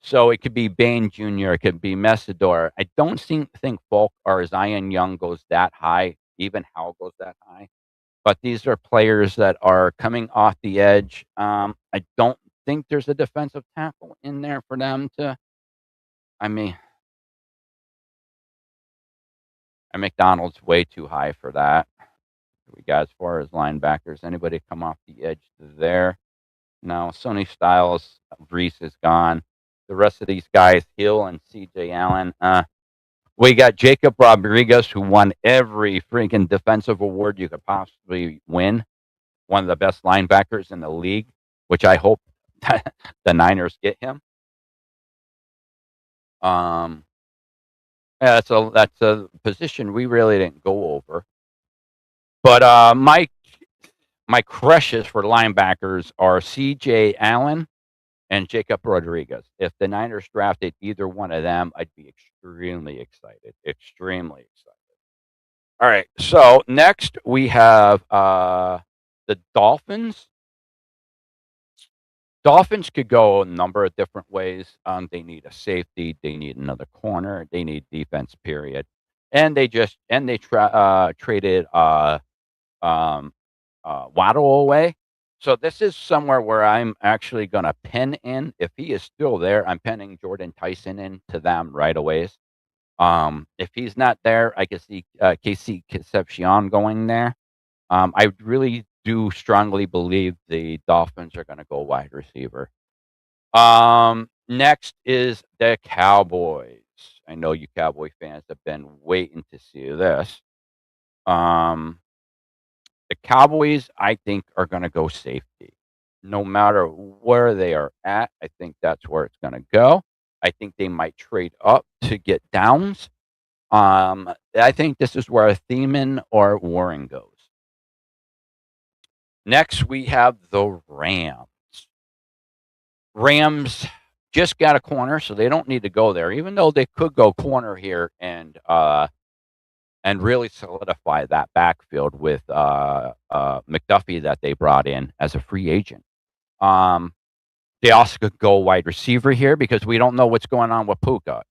Speaker 2: So it could be Bain Jr., it could be Messidor. I don't think Folk or Zion Young goes that high, even Howell goes that high. But these are players that are coming off the edge. I don't think there's a defensive tackle in there for them to. I mean, McDonald's way too high for that. We got as far as linebackers. Anybody come off the edge there? No. Sonny Styles, Reese is gone. The rest of these guys, Hill and C.J. Allen. We got Jacob Rodriguez, who won every freaking defensive award you could possibly win. One of the best linebackers in the league, which I hope the Niners get him. Yeah, that's a position we really didn't go over. But my crushes for linebackers are C.J. Allen and Jacob Rodriguez. If the Niners drafted either one of them, I'd be extremely excited. Extremely excited. All right. So next we have the Dolphins. Dolphins could go a number of different ways. They need a safety. They need another corner. They need defense. Period. And they traded Waddle away. So this is somewhere where I'm actually going to pin in. If he is still there, I'm pinning Jordan Tyson into them right away. If he's not there, I can see KC Concepcion going there. I really do strongly believe the Dolphins are going to go wide receiver. Next is the Cowboys. I know you Cowboy fans have been waiting to see this. The Cowboys, I think, are going to go safety. No matter where they are at, I think that's where it's going to go. I think they might trade up to get Downs. I think this is where Thiemann or Warren goes. Next, we have the Rams. Rams just got a corner, so they don't need to go there, even though they could go corner here and really solidify that backfield with McDuffie that they brought in as a free agent. They also could go wide receiver here because we don't know what's going on with Puka.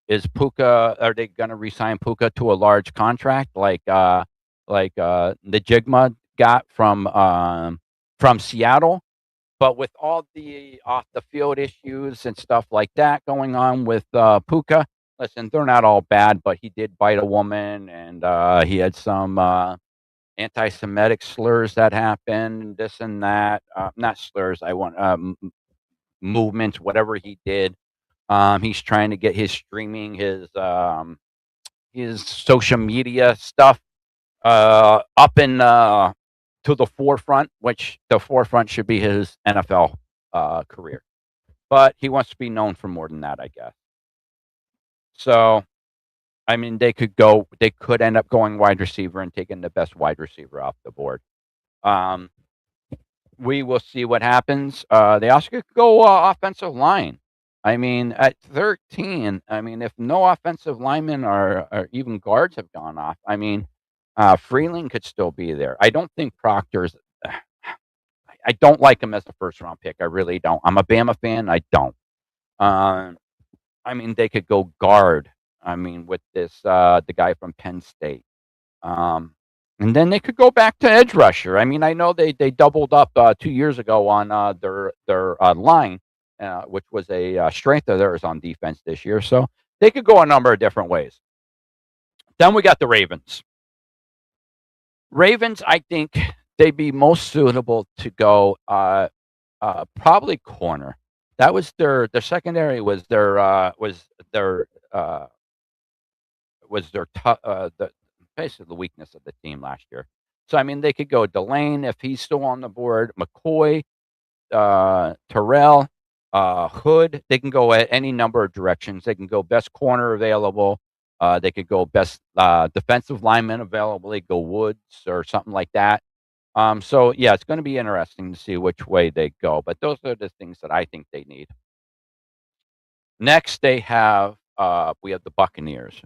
Speaker 2: Are they going to resign Puka to a large contract like the Jigma got from Seattle? But with all the off the field issues and stuff like that going on with Puka, listen, they're not all bad, but he did bite a woman, and he had some anti-Semitic slurs that happened, this and that. Not slurs. I want movements, whatever he did. He's trying to get his streaming, his social media stuff up in to the forefront, which the forefront should be his NFL career. But he wants to be known for more than that, I guess. So, I mean, they could end up going wide receiver and taking the best wide receiver off the board. We will see what happens. They also could go offensive line. I mean, at 13, I mean, if no offensive linemen or even guards have gone off, I mean, Freeling could still be there. I don't think Proctor's. I don't like him as a first round pick. I really don't. I'm a Bama fan. I don't. Um, I mean, they could go guard. I mean, with this the guy from Penn State. Um, and then they could go back to edge rusher. I mean, I know they doubled up 2 years ago on their line, which was a strength of theirs on defense this year. So they could go a number of different ways. Then we got the Ravens. Ravens, I think they'd be most suitable to go probably corner. That was their secondary uh, was their basically the weakness of the team last year. So I mean, they could go Delane if he's still on the board, McCoy, Terrell, Hood. They can go at any number of directions. They can go best corner available. They could go best defensive lineman available. They go Woods or something like that. So yeah, it's going to be interesting to see which way they go. But those are the things that I think they need. Next, we have the Buccaneers.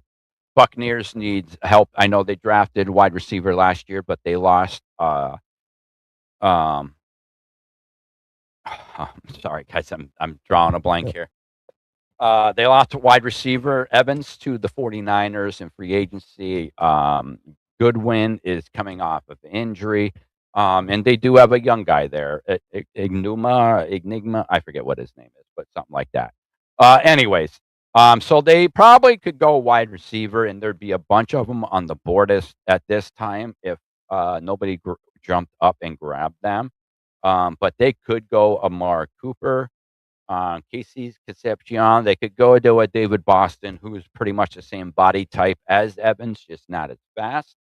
Speaker 2: Buccaneers needs help. I know they drafted wide receiver last year, but they lost. Um, sorry, guys, I'm drawing a blank here. They lost a wide receiver Evans to the 49ers in free agency. Goodwin is coming off of injury. And they do have a young guy there, Enigma. I forget what his name is, but something like that. Anyways, so they probably could go wide receiver, and there'd be a bunch of them on the board at this time if nobody jumped up and grabbed them. But they could go Amari Cooper, Casey Concepcion. They could go to a David Boston, who's pretty much the same body type as Evans, just not as fast.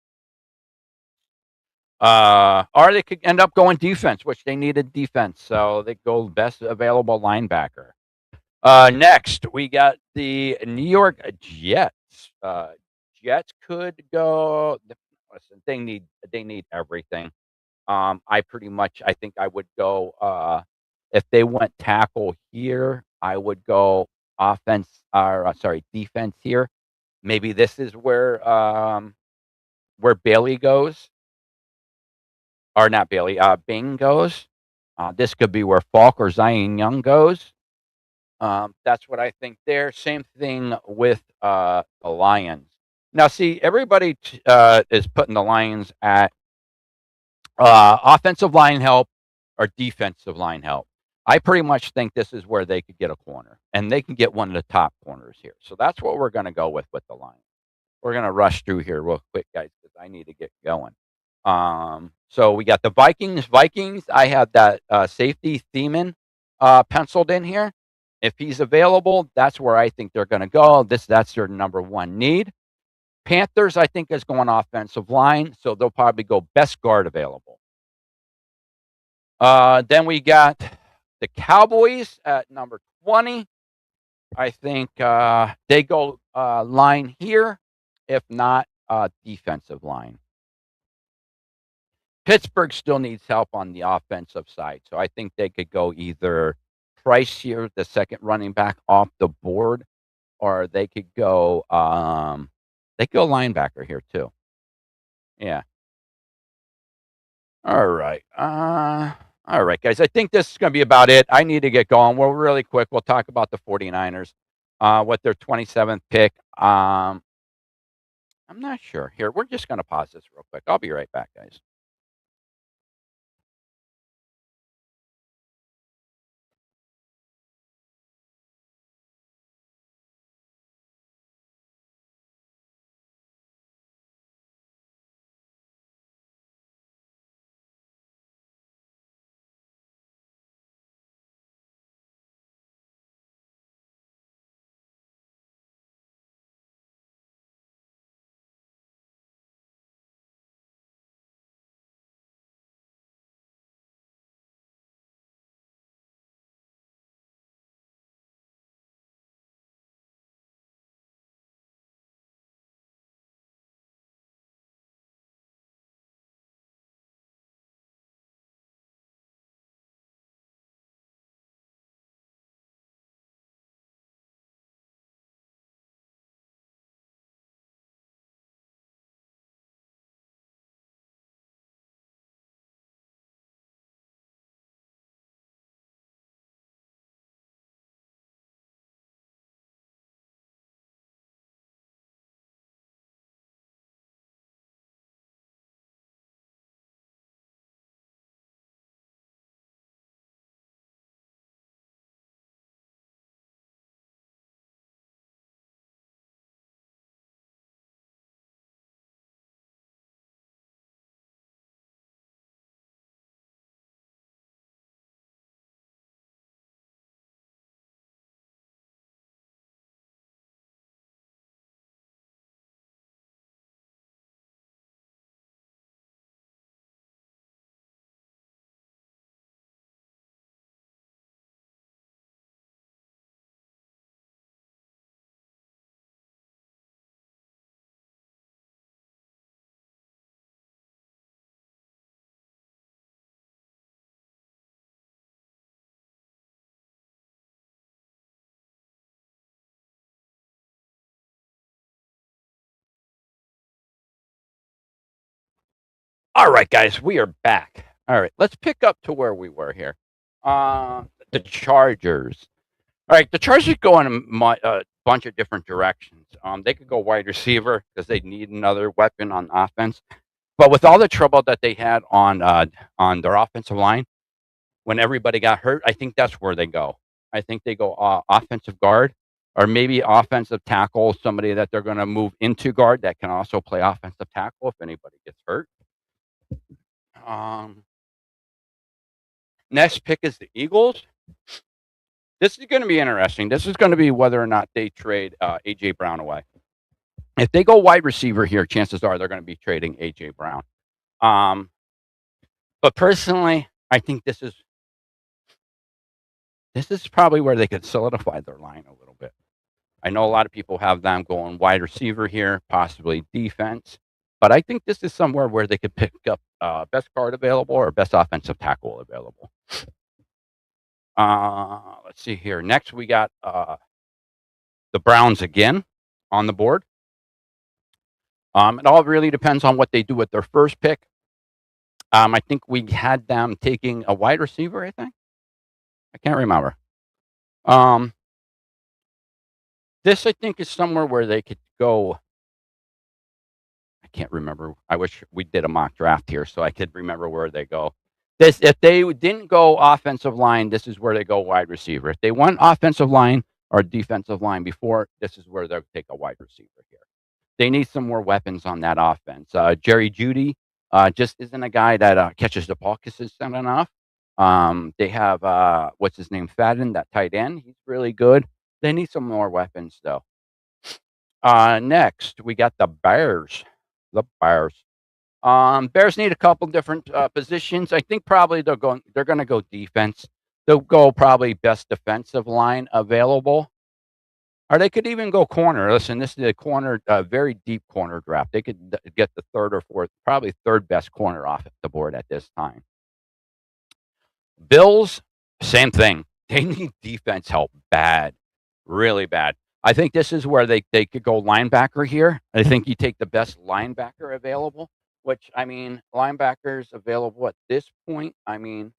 Speaker 2: Or they could end up going defense, which they needed defense, so they go best available linebacker. Next, we got the New York Jets. Jets could go. Listen, they need everything. I think I would go. If they went tackle here, I would go offense. Or sorry, defense here. Maybe this is where Bailey goes, or not Bailey. Bing goes. This could be where Falk or Zion Young goes. That's what I think there. Same thing with the Lions. Now, see, everybody is putting the Lions at offensive line help or defensive line help. I pretty much think this is where they could get a corner, and they can get one of the top corners here. So that's what we're going to go with the Lions. We're going to rush through here real quick, guys, because I need to get going. So we got the Vikings. Vikings, I have that safety Thiemann penciled in here. If he's available, that's where I think they're going to go. That's their number one need. Panthers, I think, is going offensive line, so they'll probably go best guard available. Then we got the Cowboys at number 20. I think they go line here, if not defensive line. Pittsburgh still needs help on the offensive side, so I think they could go either Price here, the second running back off the board, or they could go linebacker here too. Yeah. All right. All right, guys. I think this is going to be about it. I need to get going. Well, really quick, we'll talk about the 49ers with their 27th pick. I'm not sure. Here, we're just going to pause this real quick. I'll be right back, guys. All right, guys, we are back. All right, let's pick up to where we were here. The Chargers. All right, the Chargers go in a bunch of different directions. They could go wide receiver because they need another weapon on offense. But with all the trouble that they had on their offensive line when everybody got hurt, I think that's where they go. I think they go offensive guard or maybe offensive tackle, somebody that they're going to move into guard that can also play offensive tackle if anybody gets hurt. Um, Next pick is the Eagles. This is going to be interesting. This is going to be whether or not they trade A.J. Brown away. If they go wide receiver here, chances are they're going to be trading A.J. Brown. But personally, I think this is probably where they could solidify their line a little bit. I know a lot of people have them going wide receiver here, possibly defense. But I think this is somewhere where they could pick up best guard available or best offensive tackle available. Let's see here. Next, we got the Browns again on the board. It all really depends on what they do with their first pick. I think we had them taking a wide receiver, I think. I can't remember. This, I think, is somewhere where they could go. I can't remember. I wish we did a mock draft here so I could remember where they go. If they didn't go offensive line, this is where they go wide receiver. If they went offensive line or defensive line before, this is where they'll take a wide receiver here. They need some more weapons on that offense. Jerry Jeudy just isn't a guy that catches the ball consistent enough. They have what's his name, Fadden, that tight end. He's really good. They need some more weapons though. Next, we got the Bears. The Bears. Bears need a couple different positions. I think probably they're going to go defense. They'll go probably best defensive line available. Or they could even go corner. Listen, this is a corner, very deep corner draft. They could get the third or fourth, probably third best corner off the board at this time. Bills, same thing. They need defense help bad, really bad. I think this is where they could go linebacker here. I think you take the best linebacker available, which, I mean, linebackers available at this point, I mean,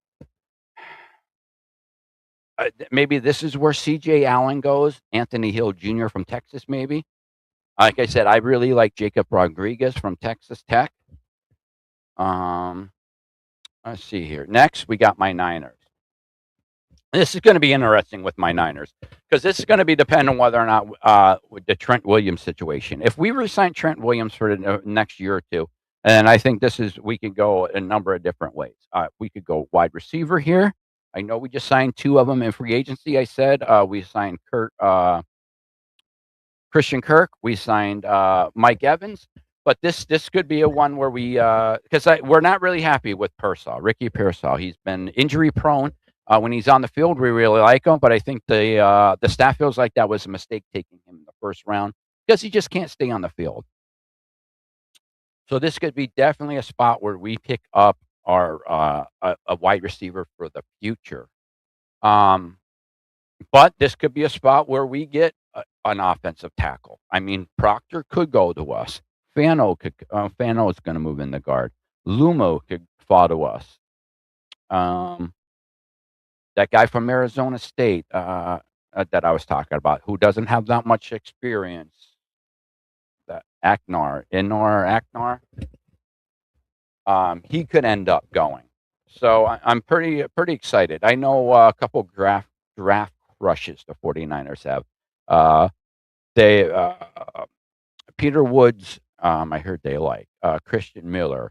Speaker 2: maybe this is where C.J. Allen goes, Anthony Hill Jr. from Texas, maybe. Like I said, I really like Jacob Rodriguez from Texas Tech. Let's see here. Next, we got my Niners. This is going to be interesting with my Niners because this is going to be dependent on whether or not with the Trent Williams situation. If we resign Trent Williams for the next year or two, and I think we could go a number of different ways. We could go wide receiver here. I know we just signed two of them in free agency. I said we signed Christian Kirk. We signed Mike Evans. But this could be a one where we because we're not really happy with Ricky Pearsall. He's been injury prone. When he's on the field, we really like him, but I think the staff feels like that was a mistake taking him in the first round because he just can't stay on the field. So this could be definitely a spot where we pick up our a wide receiver for the future. But this could be a spot where we get an offensive tackle. I mean, Proctor could go to us. Fano is going to move in the guard. Lumo could fall to us. That guy from Arizona State that I was talking about, who doesn't have that much experience, that Inor Aknar, he could end up going. So I'm pretty excited. I know a couple draft rushes the 49ers have. Peter Woods, I heard they like. Christian Miller,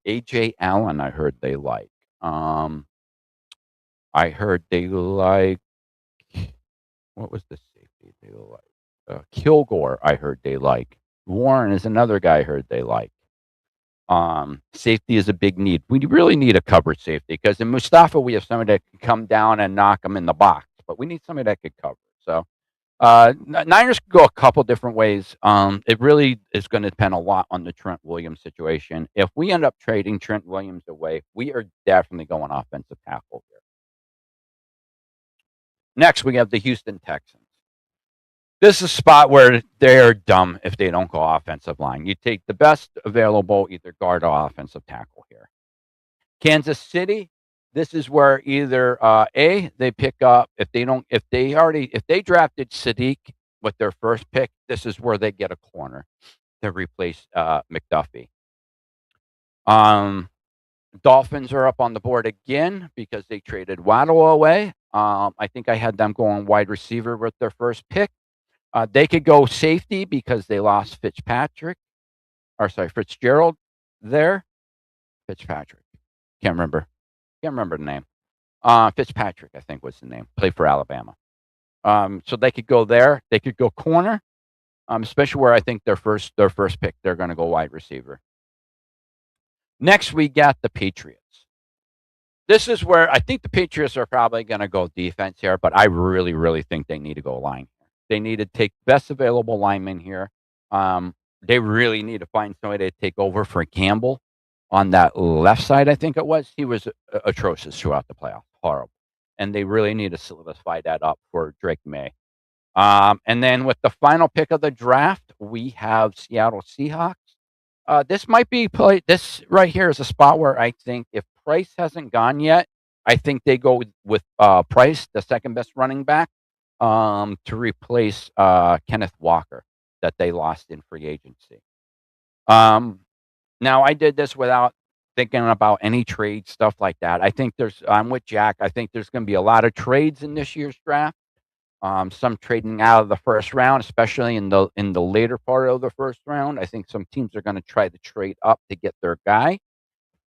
Speaker 2: A.J. Allen, I heard they like. I heard they like, what was the safety they like? Kilgore, I heard they like. Warren is another guy I heard they like. Safety is a big need. We really need a coverage safety because in Mustafa, we have somebody that can come down and knock him in the box, but we need somebody that could cover. So Niners could go a couple different ways. It really is going to depend a lot on the Trent Williams situation. If we end up trading Trent Williams away, we are definitely going offensive tackle here. Next, we have the Houston Texans. This is a spot where they're dumb if they don't go offensive line. You take the best available, either guard or offensive tackle here. Kansas City, this is where either they pick up if they drafted Sadiq with their first pick, this is where they get a corner to replace McDuffie. Dolphins are up on the board again because they traded Waddle away. I think I had them going wide receiver with their first pick. They could go safety because they lost Fitzgerald there. Fitzpatrick. Can't remember the name. Fitzpatrick, I think was the name. Played for Alabama. So they could go there. They could go corner, especially where I think their first pick, they're going to go wide receiver. Next, we got the Patriots. This is where I think the Patriots are probably going to go defense here, but I really, really think they need to go line. They need to take best available lineman here. They really need to find somebody to take over for Campbell on that left side, I think it was. He was atrocious throughout the playoffs. Horrible. And they really need to solidify that up for Drake May. And then with the final pick of the draft, we have Seattle Seahawks. This might be this right here is a spot where I think if Price hasn't gone yet, I think they go with Price, the second best running back, to replace Kenneth Walker that they lost in free agency. Now I did this without thinking about any trade stuff like that. I think I'm with Jack. I think there's going to be a lot of trades in this year's draft. Some trading out of the first round, especially in the later part of the first round. I think some teams are going to try to trade up to get their guy.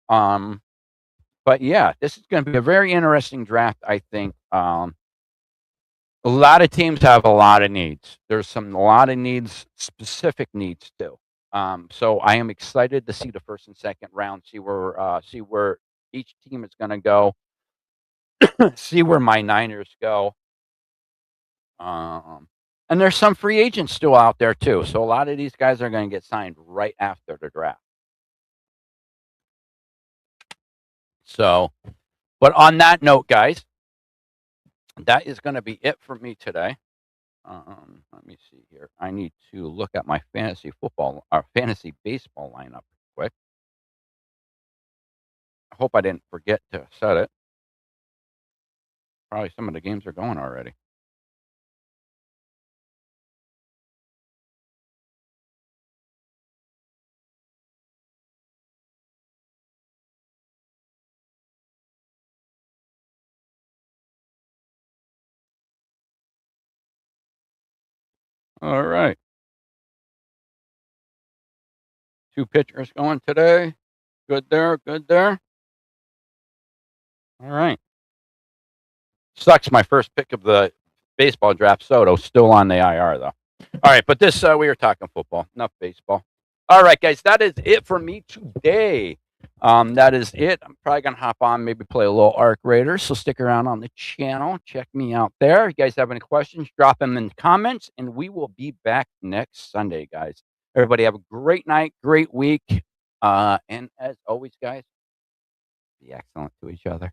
Speaker 2: But yeah, this is going to be a very interesting draft. I think a lot of teams have a lot of needs. There's a lot of needs, specific needs too. So I am excited to see the first and second round, see where each team is going to go, see where my Niners go. And there's some free agents still out there too. So a lot of these guys are going to get signed right after the draft. So, but on that note, guys, that is going to be it for me today. Let me see here. I need to look at my fantasy baseball lineup quick. I hope I didn't forget to set it. Probably some of the games are going already. All right. 2 pitchers going today. Good there. All right. Sucks. My first pick of the baseball draft, Soto, still on the IR though. All right, but this we were talking football, not baseball. All right, guys, that is it for me today. That is it. I'm probably gonna hop on, maybe play a little Arc Raiders. So stick around on the channel. Check me out there. If you guys have any questions, drop them in the comments, and we will be back next Sunday, guys. Everybody have a great night, great week, and as always, guys, be excellent to each other.